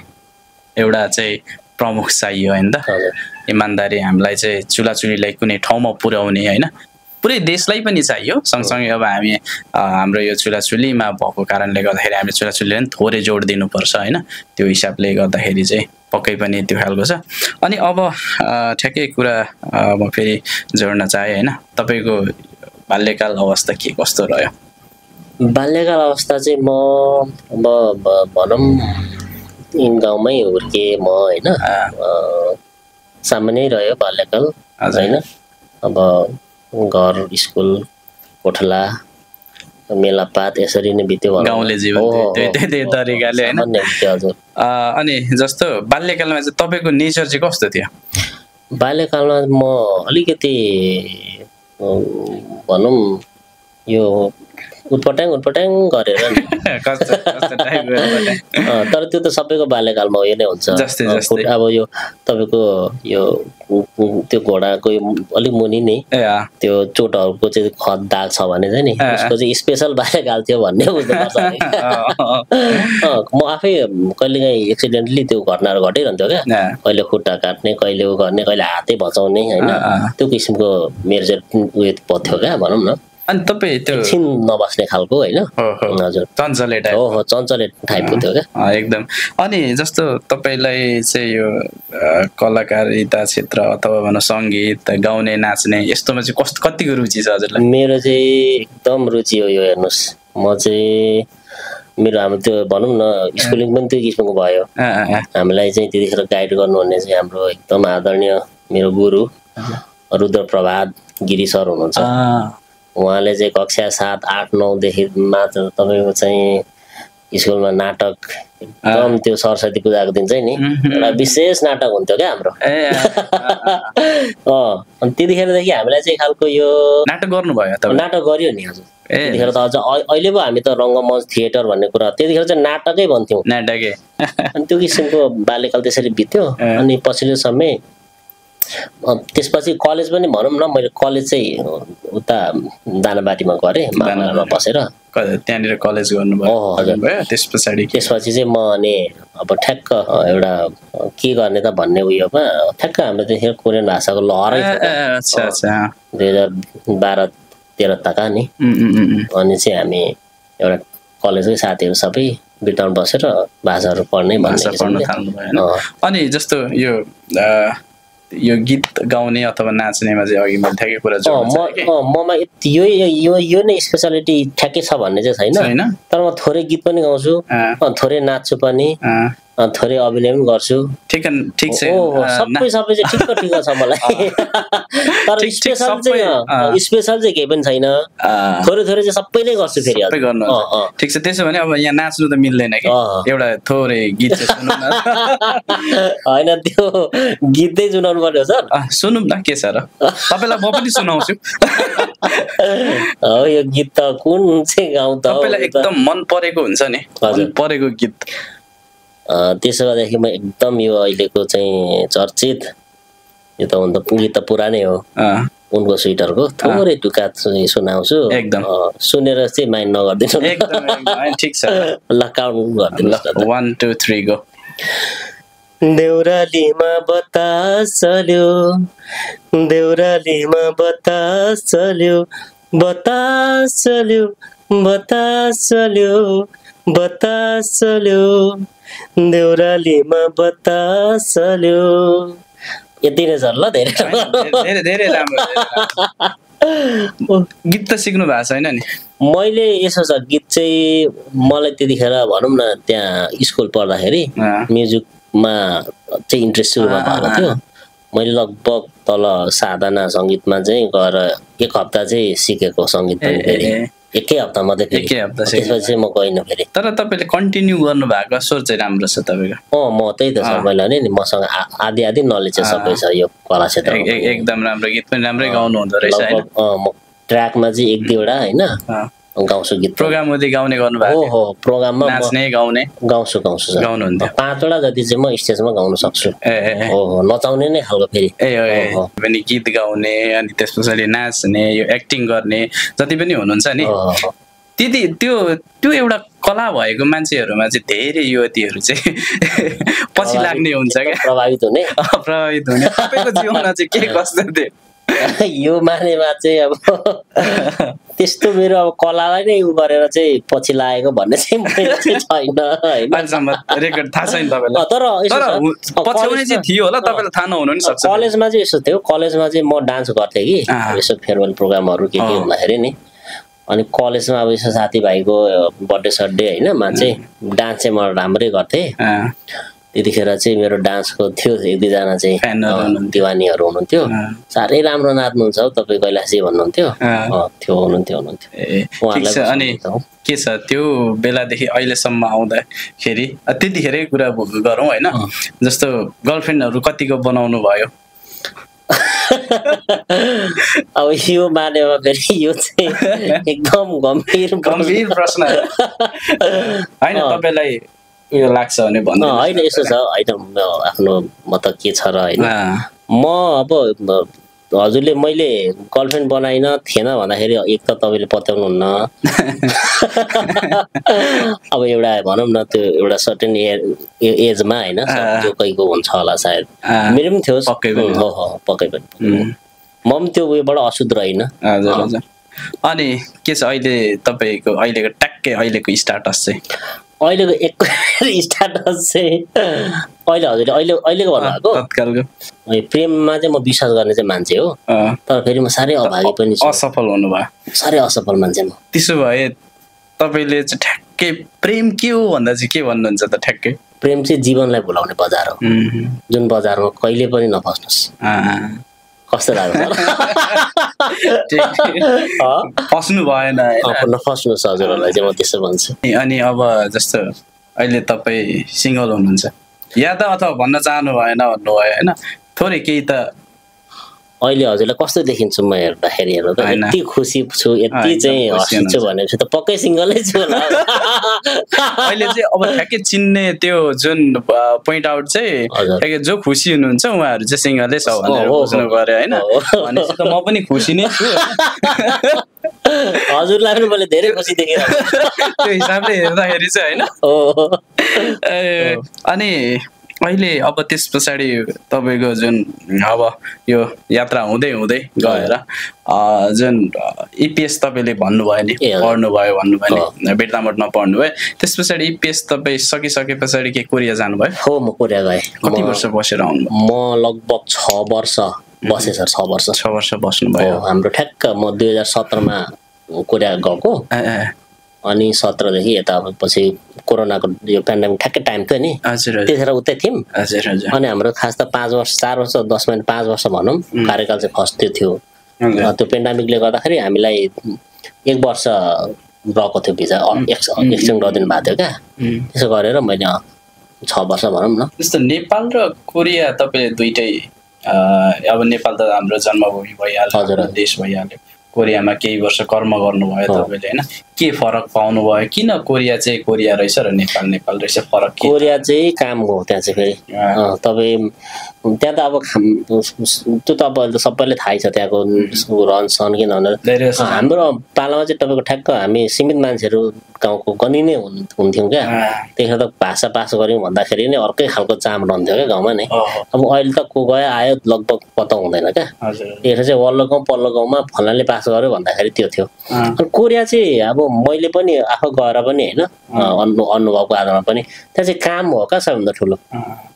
एउटा चाहिँ प्रमुख चाहियो हैन त इमानदारी हामीलाई चाहिँ चुलाचुलीलाई कुनै ठाउँमा पुर्याउने हैन पुरै देशलाई पनि चाहियो सँगसँगै अब हामी हाम्रो यो चुलाचुलीमा भएको कारणले गर्दाखेरि हामी चुलाचुलीलाई पनि थोरै जोड दिनुपर्छ हैन त्यो हिसाबले गर्दाखेरि चाहिँ पक्कै पनि त्यो खालको छ अनि अब ठ्याक्कै कुरा म फेरि जोड्न चाहे हैन तपाईको बाल्यकाल अवस्था के कस्तो रह्यो बाल्यकाल अवस्था चाहिँ म अब भनौं इन गाउँमै हुर्के म हैन सामान्य रह्यो बाल्यकाल हैन अब घर स्कुल कोठला मेलापात यसरी नै बित्यो गाउँले जीवन त्यही तरिकाले हैन अनि जस्तो बाल्यकालमा चाहिँ तपाईको नेचर चाहिँ कस्तो थियो बाल्यकालमा म अलिकति भनौं यो उटपटाङ गरेर नि तर त्यो त सबैको बाल्यकालमा यो नै हुन्छ अब यो तपाईको यो त्यो घोडाको अलिक मुनि नै त्यो चोटहरुको चाहिँ खत दाग छ भने चाहिँ नि उसको चाहिँ स्पेशल बाल्यकाल थियो भन्ने बुझ्नुपर्छ म आफै कहिलेकाहीँ एक्सिडेन्टली त्यो घटनाहरु घटिरहन्थ्यो क्या कहिले खुट्टा काट्ने कहिले उ गर्ने कहिले हातै भचाउने हैन त्यो किसिमको मेरो चाहिँ उयो पथ्यो क्या भनौं न अनि तपाई त्यो एकछिन नबस्ने खालको हैन हजुर चञ्चले टाइप हो चञ्चले टाइपको थियो क्या एकदम अनि जस्तो तपाईलाई चाहिँ यो कलाकारिता क्षेत्र अथवा भन संगीत गाउने नाच्ने यस्तोमा चाहिँ कस्तो कतिको रुचि छ हजुरलाई मेरो चाहिँ एकदम रुचि हो यो हेर्नुस् म चाहिँ मेरो हाम्रो त्यो भनौं न स्कुलिङ पनि त्यो किसिमको भयो हामीलाई चाहिँ त्यतिखेर गाइड गर्नुहुने चाहिँ हाम्रो एकदम आदरणीय मेरो गुरु रुद्रप्रभात गिरी सर हुनुहुन्छ उहाँले चाहिँ कक्षा 7, 8, 9 देखि मात्र तपाईको चाहिँ स्कुलमा नाटक एकदम त्यो सरस्वती पूजाको दिन चाहिँ नि एउटा विशेष नाटक हुन्थ्यो क्या हाम्रो अनि त्यतिखेरदेखि हामीलाई चाहिँ खालको यो नाटक गर्नुभयो त नाटक गरियो नि हजुर त्यतिखेर त अझ अहिले पो हामी त रंगमञ्च थिएटर भन्ने कुरा त्यतिखेर चाहिँ नाटकै भन्थ्यौं नाटकै अनि त्यो किसिमको बाल्यकाल त्यसरी बित्यो अनि पछिल्लो समय त्यसपछि कलेज पनि भनौं न मैले कलेज चाहिँ उता दानाबारीमा गरे मामामा बसेर त्यहाँनिर कलेज गर्नुभयो त्यसपछि चाहिँ म अनि अब ठ्याक्क एउटा के गर्ने त भन्ने उयोमा ठ्याक्क हाम्रो त्यतिखेर कोरियन भाषाको लहरै थियो 2012-13 तका नि अनि चाहिँ हामी एउटा कलेजकै साथीहरु सबै बिटाउन बसेर भाषाहरु पढ्ने भन्ने अनि जस्तो यो गीत गाउने अथवा नाच्नेमा चाहिँ अघि मैले ठ्याक्कै कुरा ममा यो नै स्पेशलिटी ठ्याक्कै छ भन्ने चाहिँ छैन तर म थोरै गीत पनि गाउँछु थोरै नाच्छु पनि थोरै अभिनय पनि गर्छु ठिक छ सबै चाहिँ ठिक्क छ मलाई तर स्पेशल चाहिँ केही पनि छैन थोरै चाहिँ सबै नै गर्छु फेरि सबै गर्नु ठिक छ त्यसो भने अब यहाँ नाच्नु त मिल्दैन कि एउटा थोरै गीत चाहिँ सुनौँ न हैन त्यो गीत चाहिँ सुनाउनु पर्यो सर सुनौँ न के छ र तपाईलाई म पनि सुनाउँछु हो यो गीत त कुन चाहिँ गाउँ त तपाईलाई एकदम मन परेको हुन्छ नि मन परेको गीत त्यसो गर्दाखेरि म एकदम यो अहिलेको चाहिँ चर्चित यो त गीत त पुरानै हो उनको स्विटरको थोरै टुक्का सुनाउँछु एकदम सुनेर चाहिँ माइन्ड नगर्दिनु एकदम ठिक छ ल काउन्ट गर्दिनु 1 2 3 गो देउरालीमा बतास चल्यो देउरालीमा बतास चल्यो बतास चल्यो बतास चल्यो बतास चल्यो देउरालीमा बतास चल्यो यति नै छ ल धेरै धेरै राम्रो गीत त सिक्नु भएको छैन नि मैले यसो छ गीत चाहिँ मलाई त्यतिखेर भनौँ न त्यहाँ स्कुल पढ्दाखेरि म्युजिकमा चाहिँ इन्ट्रेस्ट सुरुमा भएको थियो मैले लगभग तल साधना सङ्गीतमा चाहिँ गएर एक हप्ता चाहिँ सिकेको सङ्गीत पनि फेरि एकै हप्ता मात्रै त्यसपछि म गइनँ फेरि तर तपाईँले कन्टिन्यू गर्नु भएको स्वर चाहिँ राम्रो छ तपाईँको म त्यही त सबैलाई नि मसँग आधी नलेज चाहिँ सबै छ यो कला क्षेत्र एकदम राम्रो गीत पनि राम्रै गाउनु हुँदो रहेछ म ट्र्याकमा चाहिँ एक दुईवटा होइन गाउँछु गीत प्रोग्राम हुँदै गाउने गर्नु भएको हो प्रोग्राममा नाच्ने गाउने गाउँछु गाउनुहुन्थ्यो 5वटा जति चाहिँ म स्टेजमा गाउन सक्छु हो नचाउने नै खालको फेरि पनि गीत गाउने अनि त्यस पछाडि नाच्ने यो एक्टिङ गर्ने जति पनि हुनुहुन्छ नि त्यति त्यो एउटा कला भएको मान्छेहरूमा चाहिँ धेरै युवतीहरू चाहिँ पछि लाग्ने हुन्छ क्या प्रभावित हुने तपाईँको जीवनमा चाहिँ के कस्तो थियो यो मानेमा चाहिँ अब त्यस्तो मेरो अब कलालाई नै उ गरेर चाहिँ पछि लागेको भन्ने चाहिँ मेरो चाहिँ छैन हैन रेकर्ड थाहा छैन तपाईलाई तर पछ्याउने चाहिँ थियो होला तपाईलाई थाहा नहुनु नि सक्छ कलेजमा चाहिँ यसो थियो कलेजमा चाहिँ म डान्स गर्थे कि यसो फेयरवेल प्रोग्रामहरु के हुँदाखेरि नि अनि कलेजमा अब यसो साथीभाइको बर्थडे सड्डे हैन मा चाहिँ डान्स चाहिँ म राम्रै गर्थे त्यतिखेर चाहिँ मेरो डान्सको थियो एक दुई जना चाहिँ दिवानीहरु हुनुहुन्थ्यो साह्रै राम्रो नाच्नुहुन्छ हौ तपाई कैलाशजी भन्नुहुन्थ्यो थियो हुनुहुन्थ्यो उहाँलाई अनि के छ त्यो बेलादेखि अहिलेसम्म आउँदाखेरि त्यतिखेरै कुरा गरौँ हैन जस्तो गर्लफ्रेन्डहरु कतिको बनाउनु भयो अब यो मानेमा फेरि यो चाहिँ एकदम गम्भीर प्रश्न हैन तपाईलाई यो लाग्छ भने भन्नु हैन यसो छ हैन आफ्नो म त के छ र हैन म अब हजुरले मैले गर्लफ्रेन्ड बनाइन थिएन भन्दाखेरि एक त तपाईले पत्याउनु हुन्न अब एउटा भनौं न त्यो एउटा सर्टेन एजमा हैन जो कहीको हुन्छ होला सायद मेरो पनि थियो पक्कै पनि पक्कै पनि म पनि त्यो उयोबाट अशुद्ध रहिन हजुर अनि के छ अहिले तपाईको अहिलेको ट्याक्कै अहिलेको स्टाटस चाहिँ अहिलेको एक स्टाटस चाहिँ अहिले हजुरले अहिलेको भन्नुभएको तत्कालको प्रेममा चाहिँ म विश्वास गर्ने चाहिँ मान्छे हो तर फेरि म साह्रै अभागी पनि छु असफल हुनुभयो साह्रै असफल मान्छे म त्यसो भए तपाईले चाहिँ ठ्याक्कै प्रेम के हो भन्दा चाहिँ के भन्नुहुन्छ त ठ्याक्कै प्रेम चाहिँ जीवनलाई भुलाउने बजार हो जुन बजारमा कहिले पनि नफस्नुस् कस्तो लाग्छ फस्नु भएन नफस्नुस् हजुरहरूलाई चाहिँ म त्यसो भन्छु अनि अब जस्तो अहिले तपाई सिंगल हुनुहुन्छ या त अथवा भन्न चाहनु भएन भन्नु भयो हैन थोरै केही त अहिले हजुरलाई कस्तो देखिन्छु म हेर्दाखेरि हेर्नु त यति खुसी छु यति चाहिँ हस्छु भनेपछि त पक्कै सिंगलै छु होला अहिले चाहिँ अब ठ्याक्कै चिन्ने त्यो जुन पोइन्ट आउट चाहिँ ठ्याक्कै जो खुसी हुनुहुन्छ उहाँहरु चाहिँ सिंगलै छ भनेर बुझ्नु पर्यो हैन भनेपछि त म पनि खुसी नै छु हजुरलाई पनि मैले धेरै खुसी देखिरहेको त्यो हिसाबले हेर्दाखेरि चाहिँ हैन अनि अहिले अब त्यस पछाडि तपाईको जुन अब यो यात्रा हुँदै हुँदै गएर जुन इपीएस तपाईले भन्नुभयो नि पढ्नु भयो भन्नुभयो नि बेटामोडमा पढ्नु भयो त्यस पछाडि इपीएस तपाई सकिसके पछाडि के कोरिया जानु भयो हो म कोरिया गए कति वर्ष बसेर आउनु म लगभग 6 वर्ष बसे सर 6 वर्ष बस्नु भयो हाम्रो ठ्याक्क म 2017 मा कोरिया गएको अनि 17 देखि यता अब पछि कोरोनाको यो पेन्डेमिक ठ्याक्कै टाइम थियो नि त्यतिखेर उतै थियौँ अनि हाम्रो खास त 5 वर्ष 4 वर्ष 10 महिना 5 वर्ष भनौँ कार्यकाल चाहिँ फर्स्ट त्यो थियो त्यो पेन्डेमिकले गर्दाखेरि हामीलाई 1 वर्ष रहेको थियो भिजा एक्सचेन्ज गरिदिनु भएको थियो क्या त्यसो गरेर मैले 6 वर्ष भनौँ न जस्तो नेपाल र कोरिया तपाईँले दुइटै अब नेपाल त हाम्रो जन्मभूमि भइहाल्यो देश भइहाल्यो कोरियामा केही वर्ष कर्म गर्नुभयो तपाईँले होइन के फरक पाउनुभयो किन कोरिया चाहिँ कोरिया रहेछ र नेपाल नेपाल रहेछ फरक के कोरिया चाहिँ काम हो त्यहाँ चाहिँ फेरि तपाईँ त्यहाँ त अब त्यो त अब सबैले थाहै छ त्यहाँको रहन सहन किन भनेर हाम्रो पालामा चाहिँ तपाईँको ठ्याक्क हामी सीमित मान्छेहरू गाउँको गनी नै हुन्थ्यौँ क्या त्यतिखेर त भाषा पास गऱ्यौँ भन्दाखेरि नै अर्कै खालको चाम रहन्थ्यो क्या गाउँमा नै अब अहिले त को गयो आयो लगभग पत्ता हुँदैन क्या त्यतिखेर चाहिँ वल्लो गाउँ पल्लो गाउँमा फलानले पास गर्यो भन्दाखेरि त्यो थियो अनि कोरिया चाहिँ अब मैले पनि आफू गएर पनि होइन अनुभवको आधारमा पनि त्यहाँ चाहिँ काम हो क्या सबैभन्दा ठुलो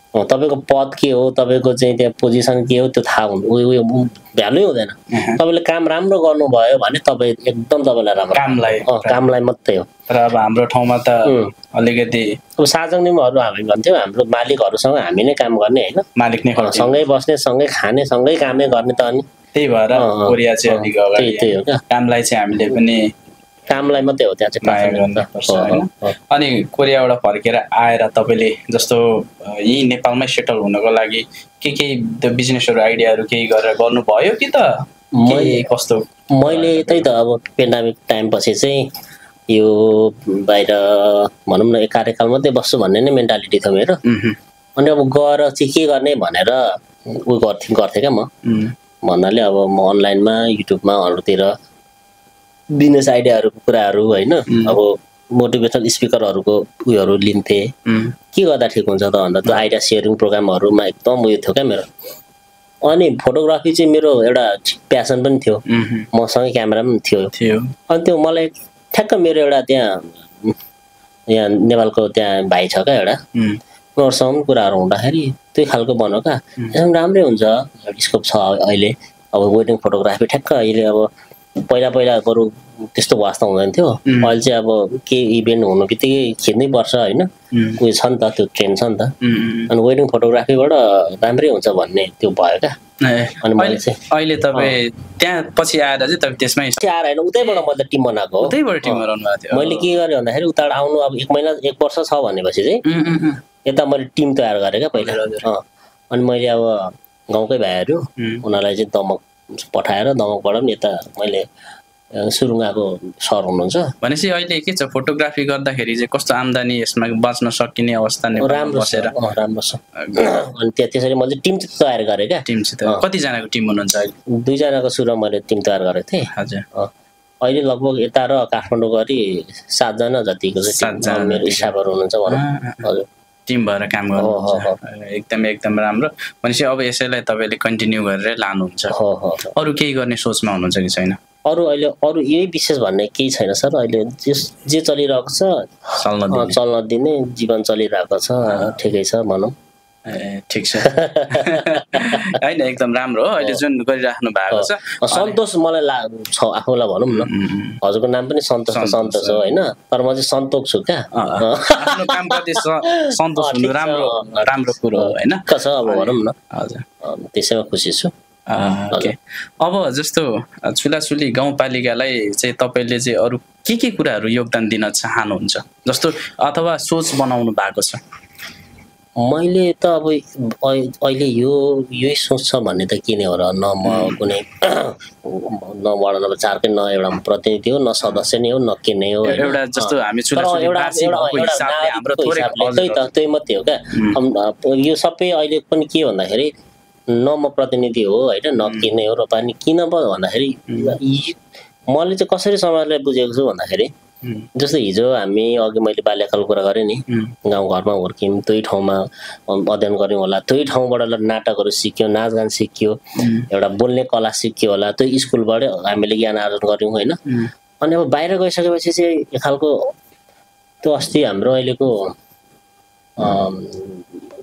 तपाईँको पद के हो तपाईँको चाहिँ त्यहाँ पोजिसन के हो त्यो थाहा हुनु उयो भ्यालु हुँदैन तपाईँले काम राम्रो गर्नुभयो भने तपाईँ एकदम तपाईँलाई राम्रो कामलाई मात्रै हो तर अब हाम्रो ठाउँमा त अलिकति अब सार्वजनिकहरू हामी भन्थ्यौँ हाम्रो मालिकहरूसँग हामी नै काम गर्ने होइन मालिक नै सँगै बस्ने सँगै खाने सँगै कामै गर्ने त अनि त्यही भएर कोरिया चाहिँ अलिक अगाडि त्यही हो क्या कामलाई चाहिँ हामीले पनि कामलाई मात्रै हो त्यहाँ चाहिँ माया गर्नुपर्छ होइन अनि कोरियाबाट फर्केर आएर तपाईँले जस्तो यही नेपालमै सेटल हुनको लागि के त्यो बिजनेसहरू आइडियाहरू केही गरेर गर्नुभयो कि त कस्तो मैले त्यही त अब पेन्डेमिक टाइम पछि चाहिँ यो बाहिर भनौँ न एक कार्यकाल मात्रै बस्छु भन्ने नै मेन्टालिटी थियो मेरो अनि अब गएर चाहिँ के गर्ने भनेर उयो गर्थेँ क्या म भन्नाले अब म अनलाइनमा युट्युबमा अरूतिर बिजनेस आइडियाहरूको कुराहरू होइन अब मोटिभेसनल स्पिकरहरूको उयोहरू लिन्थेँ के गर्दा ठिक हुन्छ त भन्दा त्यो आइडिया सेयरिङ प्रोग्रामहरूमा एकदम उयो थियो क्या मेरो अनि फोटोग्राफी चाहिँ मेरो एउटा प्यासन पनि थियो मसँगै क्यामेरा पनि थियो अनि त्यो मलाई ठ्याक्क मेरो एउटा यहाँ नेपालको त्यहाँ भाइ छ क्या एउटा उनीहरूसँग कुराहरू हुँदाखेरि त्यही खालको बनाऊ क्या एकदम राम्रै हुन्छ स्कोप छ अहिले अब वेडिङ फोटोग्राफी ठ्याक्क अहिले अब पहिला बरु त्यस्तो वास्ता हुँदैन थियो अहिले चाहिँ अब के इभेन्ट हुनु बित्तिकै खिच्नै पर्छ होइन उयो छ नि त त्यो ट्रेन्ड छ नि त अनि वेडिङ फोटोग्राफीबाट राम्रै हुन्छ भन्ने त्यो भयो क्या अनि मैले चाहिँ अहिले तपाईँ त्यहाँ पछि आएर चाहिँ तपाईँ त्यसमै आएर होइन उतैबाट मैले टिम बनाएको हो उतैबाट टिम बनाउनु भएको थियो मैले के गरेँ भन्दाखेरि उताबाट आउनु अब 1 महिना 1 वर्ष छ भनेपछि चाहिँ यता मैले टिम तयार गरेँ क्या पहिला अनि मैले अब गाउँकै भाइहरू उनीहरूलाई चाहिँ दमक पठाएर दमकबाट पनि यता मैले सुरुङाको सर हुनुहुन्छ भनेपछि अहिले के छ फोटोग्राफी गर्दाखेरि चाहिँ कस्तो आम्दानी यसमा बाँच्न सकिने अवस्था राम्रो छ राम्रो छ अनि त्यसरी मैले टिम चाहिँ तयार गरेँ क्या टिम चाहिँ कतिजनाको टिम हुनुहुन्छ अहिले 2 जनाको सुरुमा मैले टिम तयार गरेको थिएँ हजुर अहिले लगभग यता र काठमाडौँ गरी 7 जना जतिको चाहिँ मेरो स्टाफहरू हुनुहुन्छ भनौँ हजुर टिम भएर काम गर्नुहुन्छ एकदम राम्रो भनेपछि अब यसैलाई तपाईँले कन्टिन्यू गरेर लानुहुन्छ अरू केही गर्ने सोचमा हुनुहुन्छ कि छैन अरू अहिले अरू यही विशेष भन्ने केही छैन सर अहिले जे चलिरहेको छ चल्न दिने जीवन चलिरहेको छ ठिकै छ भनौँ ठिक छ होइन एकदम राम्रो हो अहिले जुन गरिराख्नु भएको छ सन्तोष मलाई छ आफूलाई भनौँ न हजुरको नाम पनि सन्तोष हो होइन तर म चाहिँ सन्तोष छु क्या आफ्नो कामप्रति सन्तोष हुनु राम्रो कुरो हो होइन छ अब भनौँ न हजुर त्यसैमा खुसी छु अब जस्तो छुलाछुली गाउँपालिकालाई चाहिँ तपाईँले चाहिँ अरू के कुराहरू योगदान दिन चाहनुहुन्छ जस्तो अथवा सोच बनाउनु भएको छ मैले त अब अहिले यही सोच छ भन्ने त किन हो र न म कुनै न वडा नम्बर 4 कै न एउटा प्रतिनिधि हो न सदस्य नै हो न के नै हो एउटा जस्तो हामी छुलाछुली त्यही मात्रै हो क्या यो सबै अहिले पनि के भन्दाखेरि न म प्रतिनिधि हो होइन न के नै हो र पनि किन भन्दाखेरि मैले चाहिँ कसरी समाजलाई बुझेको छु भन्दाखेरि जस्तो हिजो हामी अघि मैले बाल्यकालको कुरा गरेँ नि गाउँघरमा हुर्क्यौँ त्यही ठाउँमा अध्ययन गऱ्यौँ होला त्यही ठाउँबाट नाटकहरू सिक्यो नाचगान सिक्यो एउटा बोल्ने कला सिक्यो होला त्यही स्कुलबाट हामीले ज्ञान आर्जन गऱ्यौँ होइन अनि अब बाहिर गइसकेपछि चाहिँ एक खालको त्यो अस्ति हाम्रो अहिलेको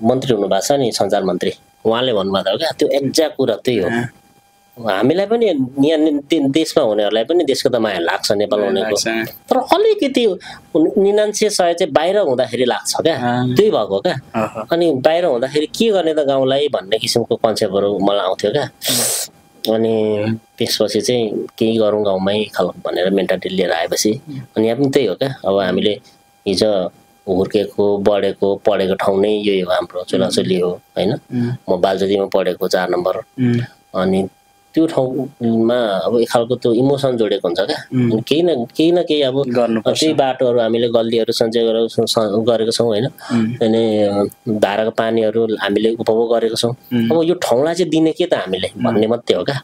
मन्त्री हुनुभएको छ नि सञ्चार मन्त्री उहाँले भन्नुभएको हो क्या त्यो एक्ज्याक्ट कुरा त्यही हो हामीलाई पनि यहाँ देशमा हुनेहरूलाई पनि देशको त माया लाग्छ नेपाल हुनेको, तर अलिकति 99-100 चाहिँ बाहिर हुँदाखेरि लाग्छ क्या, त्यही भएको क्या। अनि बाहिर हुँदाखेरि के गर्ने त गाउँलाई भन्ने किसिमको कन्सेप्टहरू मलाई आउँथ्यो क्या। अनि त्यसपछि चाहिँ केही गरौँ गाउँमै खालको भनेर मेन्टालिटी लिएर आएपछि अनि यहाँ पनि त्यही हो क्या। अब हामीले हिजो हुर्केको बढेको पढेको ठाउँ नै यही हो, हाम्रो चुलाचुली हो होइन। म बालजोतीमा पढेको 4 नम्बर, अनि त्यो ठाउँमा अब एक खालको त्यो इमोसन जोडेको हुन्छ क्या। अनि केही न केही अब त्यही बाटोहरू हामीले गल्लीहरू सञ्चय गरेको छौँ होइन। अनि धाराको पानीहरू हामीले उपभोग गरेको छौँ। अब यो ठाउँलाई चाहिँ दिने के त हामीले भन्ने मात्रै हो क्या।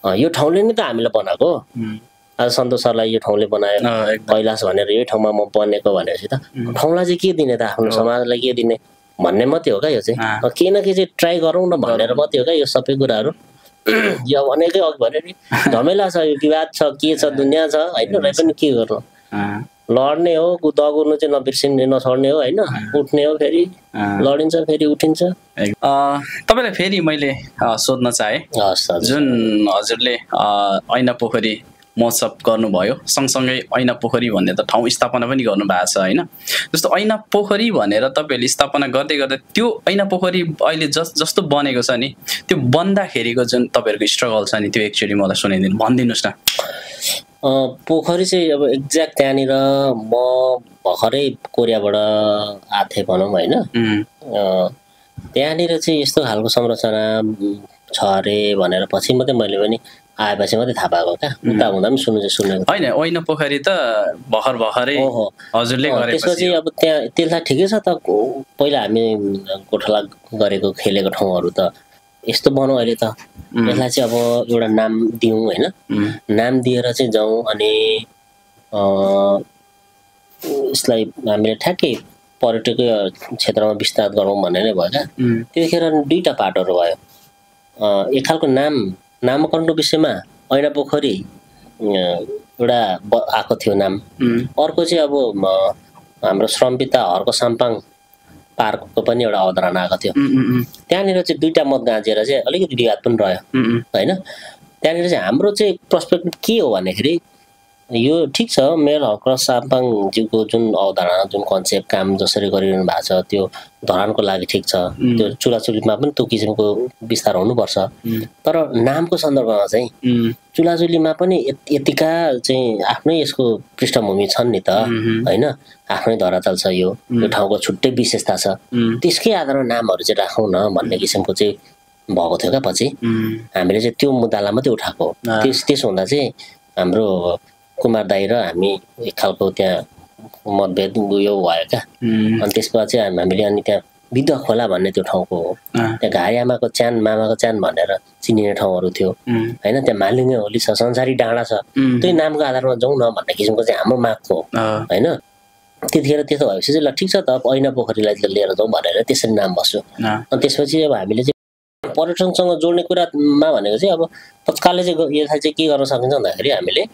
यो ठाउँले नै त हामीलाई बनाएको। आज सन्तोष सरलाई यो ठाउँले बनायो, कैलाश भनेर यही ठाउँमा म बनेको भनेपछि त ठाउँलाई चाहिँ के दिने त, आफ्नो समाजलाई के दिने भन्ने मात्रै हो क्या। यो चाहिँ केही न केही चाहिँ ट्राई गरौँ न भनेर मात्रै हो क्या यो सबै कुराहरू। यो भनेकै अघि भने नि झमेला छ, यो विवाद छ, के छ, दुनियाँ छ होइन। र पनि के गर्नु, लड्ने हो, दगुर्नु चाहिँ नबिर्सिने नछोड्ने हो होइन। उठ्ने हो, फेरि लडिन्छ, फेरि उठिन्छ। तपाईँलाई फेरि मैले सोध्न चाहे, जुन हजुरले ऐना पोखरी महोत्सव गर्नुभयो, सँगसँगै ऐना पोखरी भन्ने त ठाउँ स्थापना पनि गर्नुभएको छ होइन। जस्तो ऐना पोखरी भनेर तपाईँहरूले स्थापना गर्दै गर्दै त्यो ऐना पोखरी अहिले जस्तो बनेको छ नि, त्यो बन्दाखेरिको जुन तपाईँहरूको स्ट्रगल छ नि, त्यो एक्चुअली मलाई सुनाइदिनु, भनिदिनुहोस् न। पोखरी चाहिँ अब एक्ज्याक्ट त्यहाँनिर म भर्खरै कोरियाबाट आएको थिएँ भनौँ होइन। त्यहाँनिर चाहिँ यस्तो खालको संरचना छ अरे भनेर पछि मात्रै मैले पनि आएपछि मात्रै थाहा पाएको क्या। उता हुँदा पनि सुनेको होइन। ऐना पोखरी त भर्खरै हजुरले गरेपछि त्यसपछि अब त्यहाँ त्यसलाई ठिकै छ त। पहिला हामी गोठाला गरेको खेलेको ठाउँहरू त यस्तो बनाऊ अहिले त, यसलाई चाहिँ अब एउटा नाम दिउँ होइन। नाम दिएर चाहिँ जाउँ अनि यसलाई हामीले ठ्याक्कै पर्यटकीय क्षेत्रमा विस्तार गरौँ भन्ने नै भयो क्या। त्यतिखेर 2टा पाटोहरू भयो। एक खालको नामकरणको विषयमा ऐना पोखरी एउटा आएको थियो नाम। अर्को चाहिँ अब हाम्रो श्रमपिता हर्क साम्पाङ पार्कको पनि एउटा अवधारणा आएको थियो। त्यहाँनिर चाहिँ 2टा मत गाँजेर चाहिँ अलिकति विवाद पनि रह्यो होइन। त्यहाँनिर चाहिँ हाम्रो चाहिँ पर्सपेक्टिभ के हो भन्दाखेरि यो ठिक छ, मेरो हर्क साम्पाङज्यूको जुन अवधारणा, जुन कन्सेप्ट, काम जसरी गरिरहनु भएको छ त्यो धरानको लागि ठिक छ। त्यो चुलाचुलीमा पनि त्यो किसिमको विस्तार हुनुपर्छ। तर नामको सन्दर्भमा चाहिँ चुलाचुलीमा पनि यतिका चाहिँ आफ्नै यसको पृष्ठभूमि छन् नि त होइन। आफ्नै धरातल छ, यो ठाउँको छुट्टै विशेषता छ, त्यसकै आधारमा नामहरू चाहिँ राखौँ न भन्ने किसिमको चाहिँ भएको थियो क्या। पछि हामीले चाहिँ त्यो मुद्दालाई मात्रै उठाएको। त्यसो हुँदा चाहिँ हाम्रो कुमार दाई र हामी एक खालको त्यहाँ मतभेद उयो भयो क्या। अनि त्यसपछि हामीले अनि त्यहाँ विधुवा खोला भन्ने त्यो ठाउँको हो, त्यहाँ घारी आमाको च्यान मामाको च्यान भनेर चिनिने ठाउँहरू थियो होइन। त्यहाँ मालिङ्गे होली छ, संसारी डाँडा छ, त्यही नामको आधारमा जाउँ न भन्ने किसिमको चाहिँ हाम्रो मागको होइन। त्यतिखेर त्यस्तो भएपछि चाहिँ ल ठिक छ त, अब ऐना पोखरीलाई लिएर जाउँ भनेर त्यसरी नाम बस्यो। अनि त्यसपछि अब हामीले चाहिँ पर्यटनसँग जोड्ने कुरामा भनेको चाहिँ अब तत्कालले चाहिँ यसलाई चाहिँ के गर्न सकिन्छ भन्दाखेरि हामीले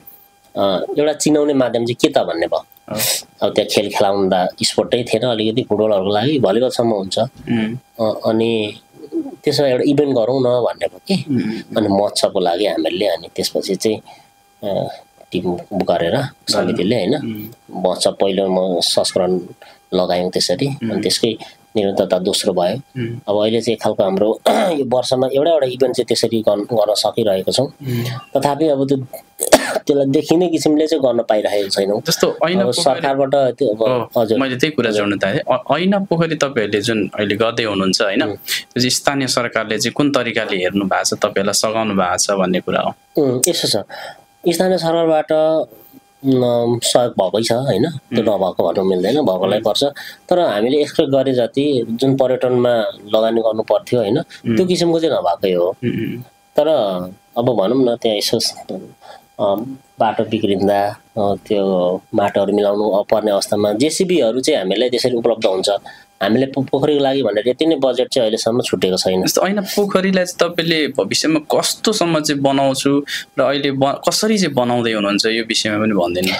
एउटा चिनाउने माध्यम चाहिँ के त भन्ने भयो। अब त्यहाँ खेल खेलाउँदा स्पोर्टै थिएन, अलिकति फुटबलहरूको लागि भलिबलसम्म हुन्छ। अनि त्यसमा एउटा इभेन्ट गरौँ न भन्ने भयो कि। अनि महोत्सवको लागि हामीले अनि त्यसपछि चाहिँ टिम गरेर समितिले होइन महोत्सव पहिलो संस्करण लगायौँ त्यसरी। अनि त्यसकै निरन्तरता दोस्रो भयो। अब अहिले चाहिँ एक खालको हाम्रो यो वर्षमा एउटा इभेन्ट चाहिँ त्यसरी गर्न सकिरहेको छौँ। तथापि अब त्यसलाई देखिने किसिमले चाहिँ गर्न पाइरहेको छैनौँ। जस्तो ऐना सरकारबाट हजुर मैले त्यही कुरा जोड्न चाहेँ। ऐना पोखरी तपाईँहरूले जुन अहिले गर्दै हुनुहुन्छ होइन, त्यो चाहिँ स्थानीय सरकारले चाहिँ कुन तरिकाले हेर्नु भएको छ, तपाईँहरूलाई सघाउनु भएको छ भन्ने कुरा हो। यसो छ, स्थानीय सरकारबाट सहयोग भएकै छ होइन, त्यो नभएको भन्नु मिल्दैन, भएकोलाई पर्छ। तर हामीले एक्सपेक्ट गरे जति जुन पर्यटनमा लगानी गर्नु पर्थ्यो होइन, त्यो किसिमको चाहिँ नभएकै हो। तर अब भनौँ न त्यहाँ यसो बाटो बिग्रिँदा त्यो माटोहरू मिलाउनु पर्ने अवस्थामा जेसिबीहरू चाहिँ हामीलाई त्यसरी उपलब्ध हुन्छ। हामीले पोखरीको लागि भनेर यति नै बजेट चाहिँ अहिलेसम्म छुटेको छैन। जस्तो ऐना पोखरीलाई चाहिँ तपाईँले भविष्यमा कस्तोसम्म चाहिँ बनाउँछु र अहिले कसरी चाहिँ बनाउँदै हुनुहुन्छ यो विषयमा पनि भनिदिनु।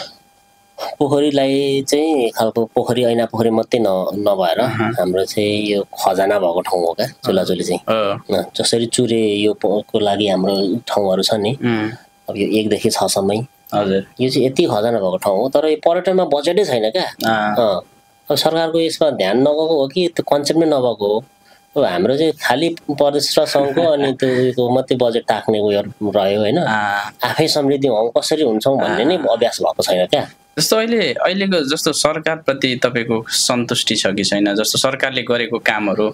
पोखरीलाई चाहिँ खालको पोखरी ऐना पोखरी मात्रै नभएर हाम्रो चाहिँ यो खजाना भएको ठाउँ हो क्या चुलाचुली चाहिँ। जसरी चुरे यो को लागि हाम्रो ठाउँहरू छ नि, अब यो 1 देखि 6 सम्मै यो चाहिँ यति खजाना भएको ठाउँ हो। तर यो पर्यटनमा बजेटै छैन क्या। अब सरकारको यसमा ध्यान नगएको हो कि त्यो कन्सेप्ट नै नभएको हो। अब हाम्रो चाहिँ खालि प्रदेश र सङ्घको अनि त्यो मात्रै बजेट ताक्ने उयोहरू रह्यो होइन। आफै समृद्धि हौँ कसरी हुन्छौँ भन्ने नै अभ्यास भएको छैन क्या। जस्तो अहिलेको जस्तो सरकारप्रति तपाईँको सन्तुष्टि छ कि छैन? जस्तो सरकारले गरेको कामहरू,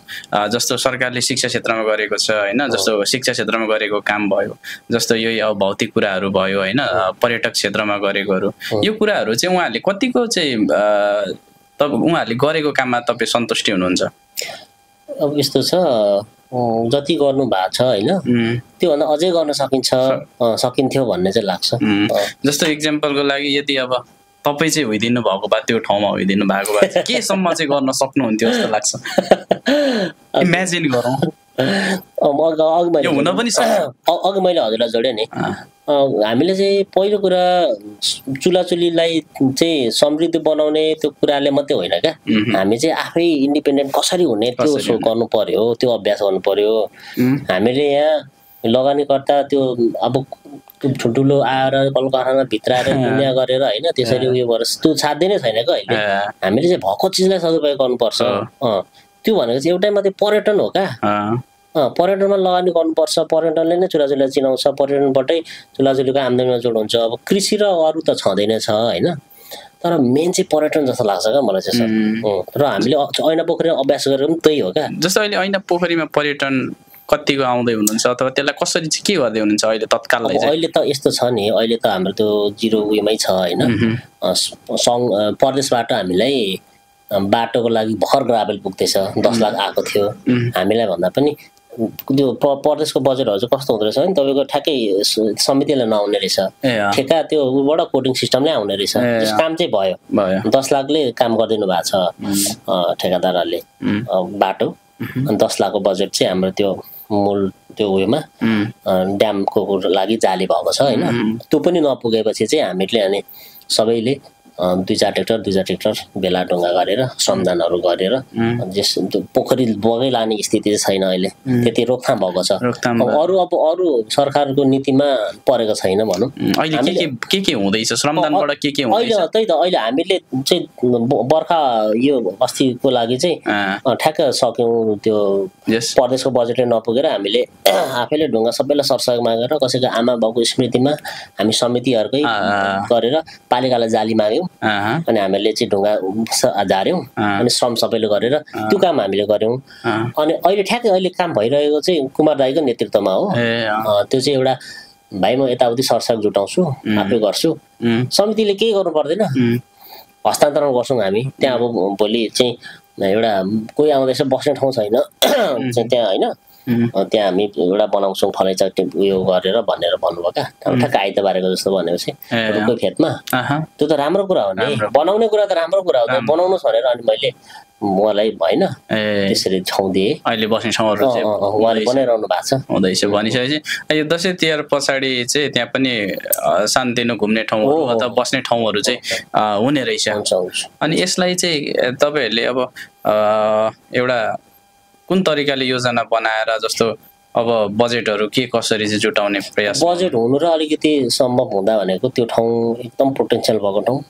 जस्तो सरकारले शिक्षा क्षेत्रमा गरेको छ होइन, जस्तो शिक्षा क्षेत्रमा गरेको काम भयो, जस्तो यो अब भौतिक कुराहरू भयो होइन, पर्यटक क्षेत्रमा गरेकोहरू, यो कुराहरू चाहिँ उहाँहरूले कतिको चाहिँ उहाँहरूले गरेको काममा तपाईँ सन्तुष्टि हुनुहुन्छ? अब यस्तो छ, जति गर्नु भएको छ होइन त्योभन्दा अझै गर्न सकिन्थ्यो भन्ने चाहिँ लाग्छ। जस्तो इक्जाम्पलको लागि यदि अब तपाईँ चाहिँ होइदिनु भएको भए, त्यो ठाउँमा होइदिनु भएको भए केसम्म चाहिँ गर्न सक्नुहुन्थ्यो जस्तो लाग्छ? इमेजिन गरौँ। अघि मैले हजुरलाई जोडेँ नि, हामीले चाहिँ पहिलो कुरा चुलाचुलीलाई चाहिँ समृद्ध बनाउने त्यो कुराले मात्रै होइन क्या, हामी चाहिँ आफै इन्डिपेन्डेन्ट कसरी हुने त्यो गर्नु पर्यो, त्यो अभ्यास गर्नु पर्यो। हामीले यहाँ लगानीकर्ता त्यो अब ठुल्ठुलो आएर कल कारखाना भित्राएर दुनियाँ गरेर होइन त्यसरी उयो गरेर त्यो साध्य नै छैन क्या अहिले। हामीले चाहिँ भएको चिजलाई सदुपयोग गर्नुपर्छ। त्यो भनेको चाहिँ एउटै मात्रै पर्यटन हो क्या। पर्यटनमा लगानी गर्नुपर्छ, पर्यटनले नै चुलाचुलीलाई चिनाउँछ, पर्यटनबाटै चुलाचुलीको आम्दानीमा जोड हुन्छ। अब कृषि र अरू त छँदैन छ होइन, तर मेन चाहिँ पर्यटन जस्तो लाग्छ क्या मलाई चाहिँ सर। र हामीले ऐना पोखरी अभ्यास गरेर पनि त्यही हो क्या। जस्तो अहिले ऐना पोखरीमा पर्यटन कतिको आउँदै हुनुहुन्छ अथवा त्यसलाई कसरी चाहिँ के गर्दै हुनुहुन्छ अहिले तत्काललाई? अहिले त यस्तो छ नि, अहिले त हाम्रो त्यो जिरो उयोमै छ होइन। परदेशबाट हामीलाई बाटोको लागि भर ग्राभेल पुग्दैछ, 10 लाख आएको थियो हामीलाई भन्दा पनि। त्यो परदेशको बजेटहरू चाहिँ कस्तो हुँदो रहेछ भने तपाईँको ठ्याक्कै समितिलाई नआउने रहेछ, ठेका त्यो उबाट कोटिङ सिस्टमले आउने रहेछ। त्यस काम चाहिँ भयो, 10 लाखले काम गरिदिनु भएको छ ठेकादारहरूले बाटो, अनि 10 लाखको बजेट चाहिँ हाम्रो त्यो मूल त्यो उयोमा ड्यामको लागि जाली भएको छ होइन। त्यो पनि नपुगेपछि चाहिँ हामीले अनि सबैले 2-4 ट्रेक्टर बेला डुङ्गा गरेर श्रमदानहरू गरेर पोखरी बगै लाने स्थिति चाहिँ छैन अहिले, त्यति रोकथाम भएको छ। अरू सरकारको नीतिमा परेको छैन भनौँ। अहिले के हुँदैछ श्रमदानबाट के हुँदैछ? त्यही त अहिले हामीले चाहिँ बर्खा यो अस्तिको लागि चाहिँ ठ्याक्क सक्यौँ। त्यो परदेशको बजेटले नपुगेर हामीले आफैले ढुङ्गा सबैलाई सरसहयोग मागेर कसैको आमा बाउको स्मृतिमा हामी समितिहरूकै गरेर पालिकालाई जाली माग्यौँ अनि हामीले चाहिँ ढुङ्गा झार्यौँ अनि श्रम सबैले गरेर त्यो काम हामीले गर्यौँ। अनि अहिले ठ्याक्कै अहिले काम भइरहेको चाहिँ कुमार दाईको नेतृत्वमा हो। त्यो चाहिँ एउटा भाइ म यताउति सरसहयोग जुटाउँछु, आफै गर्छु, समितिले केही गर्नु पर्दैन, हस्तान्तरण गर्छौँ हामी। त्यहाँ अब भोलि चाहिँ एउटा कोही आउँदैछ बस्ने ठाउँ छैन चाहिँ त्यहाँ होइन, त्यहाँ हामी एउटा बनाउँछौँ फलैचा उयो गरेर भनेर भन्नुभयो क्या। ठ्याक्क आइतबारेको जस्तो भनेपछि रुखकै खेतमा, त्यो त राम्रो कुरा हो नि, बनाउने कुरा त राम्रो कुरा हो, बनाउनु छ भनेर। अनि मैले उहाँलाई होइन त्यसरी ठाउँ दिएँ। अहिले बस्ने ठाउँहरू उहाँले बनाइरहनु भएको छ हुँदैछ भनिसकेपछि यो दसैँ तिहार पछाडि चाहिँ त्यहाँ पनि सानोतिनो घुम्ने ठाउँहरू अथवा बस्ने ठाउँहरू चाहिँ हुने रहेछ। अनि यसलाई चाहिँ तपाईँहरूले अब एउटा कुन तरिकाले योजना बनाएर, जस्तो अब बजेटहरू के कसरी चाहिँ जुटाउने प्रयास? बजेट हुनु र अलिकति सम्भव हुँदा भनेको त्यो ठाउँ एकदम पोटेन्सियल भएको ठाउँ,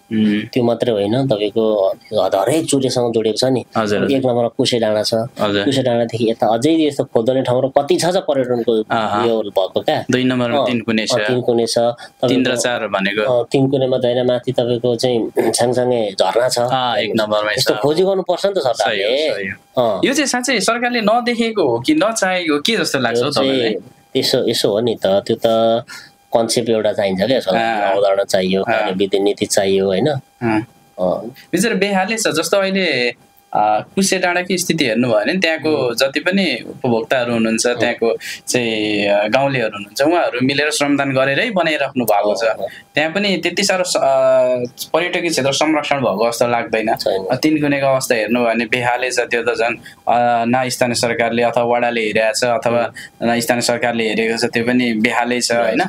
त्यो मात्रै होइन तपाईँको हरेक चुरेसँग जोडिएको छ नि। एक नम्बरमा कुसे डाँडा छ, कुसे डाँडादेखि यता अझै यस्तो खोज्ने ठाउँ र कति छ पर्यटनको यो भएको क्या। 2 नम्बरमा तिनकुने छ, 3 र 4 भनेको तिनकुनेमा दैन, माथि तपाईँको चाहिँ सँगसँगै झरना छ, 1 नम्बरमा यस्तो खोजी गर्नुपर्छ नि त सरकारले। यो चाहिँ साँच्चै सरकारले नदेखेको हो कि नचाहेको के जस्तो लाग्छ यसो हो नि त, त्यो त कन्सेप्ट एउटा चाहिन्छ क्या, अवधारणा चाहियो, कार्यविधि नीति चाहियो होइन। बिचरा बेहालै छ। जस्तो अहिले कुसे डाँडाको स्थिति हेर्नु भयो भने त्यहाँको जति पनि उपभोक्ताहरू हुनुहुन्छ, त्यहाँको चाहिँ गाउँलेहरू हुनुहुन्छ, उहाँहरू मिलेर श्रमदान गरेरै बनाइराख्नु भएको छ। त्यहाँ पनि त्यति साह्रो पर्यटकीय क्षेत्र संरक्षण भएको जस्तो लाग्दैन। तिनकुनेको अवस्था हेर्नु भयो भने बेहालै छ, त्यो त झन् न स्थानीय सरकारले अथवा वडाले हेरेको छ अथवा न स्थानीय सरकारले हेरेको छ, त्यो पनि बेहालै छ होइन।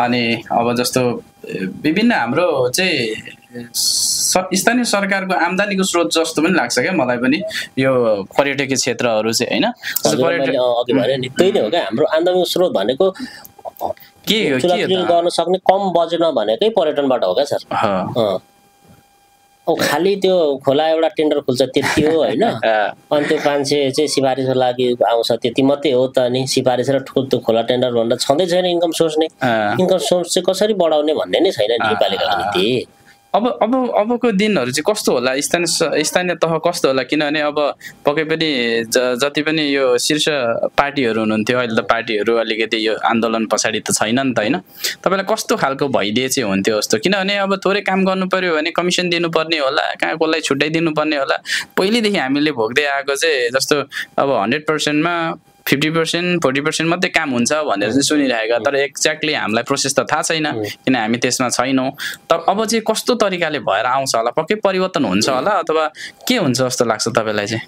अनि अब जस्तो विभिन्न हाम्रो चाहिँ स्थानीय सरकारको आम्दानीको स्रोत जस्तो पनि लाग्छ क्या मलाई पनि यो पर्यटकीय क्षेत्रहरू चाहिँ होइन अघि भने नि त्यही नै हो क्या हाम्रो आम्दानीको स्रोत भनेको गर्न सक्ने कम बजेटमा भनेकै पर्यटनबाट हो क्या सर खालि त्यो खोला एउटा टेन्डर खुल्छ त्यति हो होइन अनि त्यो मान्छे चाहिँ सिफारिसको लागि आउँछ त्यति मात्रै हो त नि सिफारिस र त्यो खोला टेन्डर भनेर छँदै छैन इन्कम सोर्स नै इन्कम सोर्स चाहिँ कसरी बढाउने भन्ने नै छैन नेपालीको नीति अबको दिनहरू चाहिँ कस्तो होला स्थानीय तह कस्तो होला किनभने अब पक्कै पनि जति पनि यो शीर्ष पार्टीहरू हुनुहुन्थ्यो अहिले त पार्टीहरू अलिकति यो आन्दोलन पछाडि त छैन नि त होइन तपाईँलाई कस्तो खालको भइदिए चाहिँ हुन्थ्यो जस्तो किनभने अब थोरै काम गर्नु पर्यो भने कमिसन दिनुपर्ने होला कहाँ कसलाई छुट्याइदिनु पर्ने होला पहिलेदेखि हामीले भोग्दै आएको चाहिँ जस्तो अब 100%मा 50% 40% मात्रै काम हुन्छ भनेर चाहिँ सुनिरहेका तर एक्ज्याक्टली हामीलाई प्रोसेस त थाहा छैन किन हामी त्यसमा छैनौँ तर अब चाहिँ कस्तो तरिकाले भएर आउँछ होला पक्कै परिवर्तन हुन्छ होला अथवा के हुन्छ जस्तो लाग्छ तपाईँलाई चाहिँ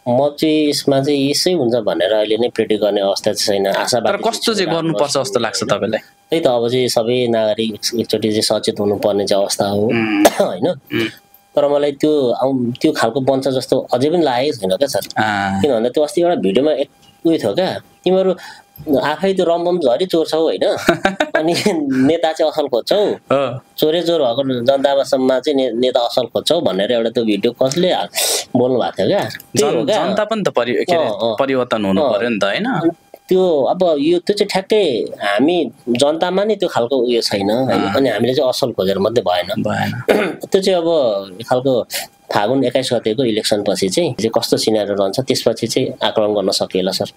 म चाहिँ यसमा चाहिँ यसै हुन्छ भनेर अहिले नै प्रेडिक्ट गर्ने अवस्था छैन आशावादी तर कस्तो चाहिँ गर्नुपर्छ जस्तो लाग्छ तपाईँलाई त्यही त अब चाहिँ सबै नागरिक एकचोटि चाहिँ सचेत हुनुपर्ने चाहिँ अवस्था हो होइन तर मलाई त्यो खालको बन्छ जस्तो अझै पनि लागेको छैन क्या सर किन भन्दा त्यो अस्ति एउटा भिडियोमा उयो थियो क्या तिमीहरू आफै त्यो रमबम झरी चोर्छौ होइन अनि नेता चाहिँ असल खोज्छौ चोर भएको जनतासम्म चाहिँ नेता असल खोज्छौ भनेर एउटा त्यो भिडियो कसले बोल्नु भएको थियो क्या जनता पनि त परिवर्तन हुनु पर्यो नि त होइन त्यो अब त्यो चाहिँ ठ्याक्कै हामी जनतामा नै त्यो खालको उयो छैन अनि हामीले चाहिँ असल खोजेर मात्रै भएन त्यो चाहिँ अब एक खालको फागुन 21 गतेको इलेक्सन पछि चाहिँ कस्तो सिनेरियो रहन्छ त्यसपछि चाहिँ आकलन गर्न सकिएला सर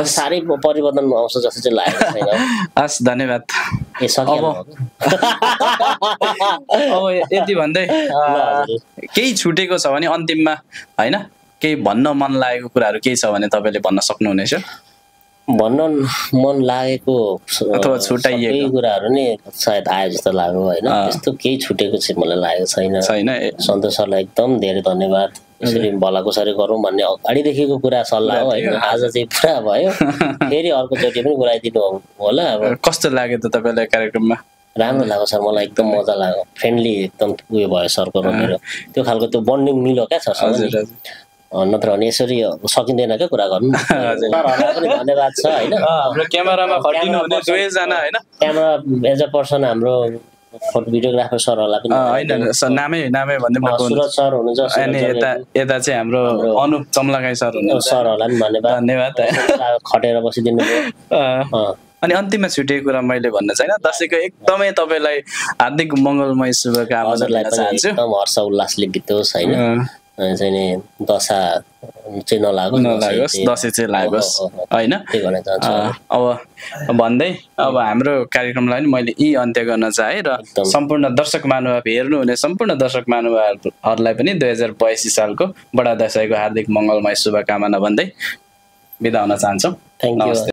साह्रै परिवर्तन आउँछ जस्तो चाहिँ लागेको छैन हस् धन्यवाद अब यति भन्दै केही छुटेको छ भने अन्तिममा होइन केही भन्न मन लागेको कुराहरू केही छ भने तपाईँले भन्न सक्नुहुनेछ भन्न मन लागेको अथवा छुटाइएको कुराहरू नै सायद आयो जस्तो लाग्यो होइन त्यस्तो केही छुटेको चाहिँ मलाई लागेको छैन सन्तोष सरलाई एकदम धेरै धन्यवाद यसरी भलाकुसारी गरौँ भन्ने अगाडिदेखिको कुरा सल्लाह हो होइन आज चाहिँ पुरा भयो फेरि अर्कोचोटि पनि गराइदिनु होला अब कस्तो लाग्यो त तपाईँलाई कार्यक्रममा राम्रो लाग्यो सर मलाई एकदम मजा लाग्यो फ्रेन्डली एकदम उयो भयो सरको र मेरो त्यो खालको त्यो बन्डिङ मिल्यो क्या सरसँग नत्र भने यसरी सकिँदैन क्या कुरा गर्नु सरहरूलाई पनि धन्यवाद छ होइन हाम्रो क्यामेरामा खटिनु हुने दुवैजना होइन क्यामेरा एज अ पर्सन हाम्रो फोटो भिडियोग्राफर सरहरूलाई पनि होइन नामै भन्दै म सुरज सर हुनुहुन्छ अनि यता चाहिँ हाम्रो अनुप चम्लागाई सर हुनुहुन्छ सरहरूलाई पनि धन्यवाद खटेर बसिदिनु भयो अनि अन्तिममा छुटेको कुरा मैले भन्न छैन दशैंको एकदमै तपाईँलाई हार्दिक मङ्गलमय शुभकामना दिन चाहन्छु एकदम हर्ष उल्लासले बितोस् होइन चाहिँ नि दशा चाहिँ नलागोस् दसैँ चाहिँ लागोस् होइन अब भन्दै अब हाम्रो कार्यक्रमलाई पनि मैले यी अन्त्य गर्न चाहे र सम्पूर्ण दर्शक महानुभाव हेर्नुहुने सम्पूर्ण दर्शक महानुभावहरूलाई पनि 2082 सालको बडा दशैंको हार्दिक मङ्गलमय शुभकामना भन्दै बिदा हुन चाहन्छौँ। Thank you.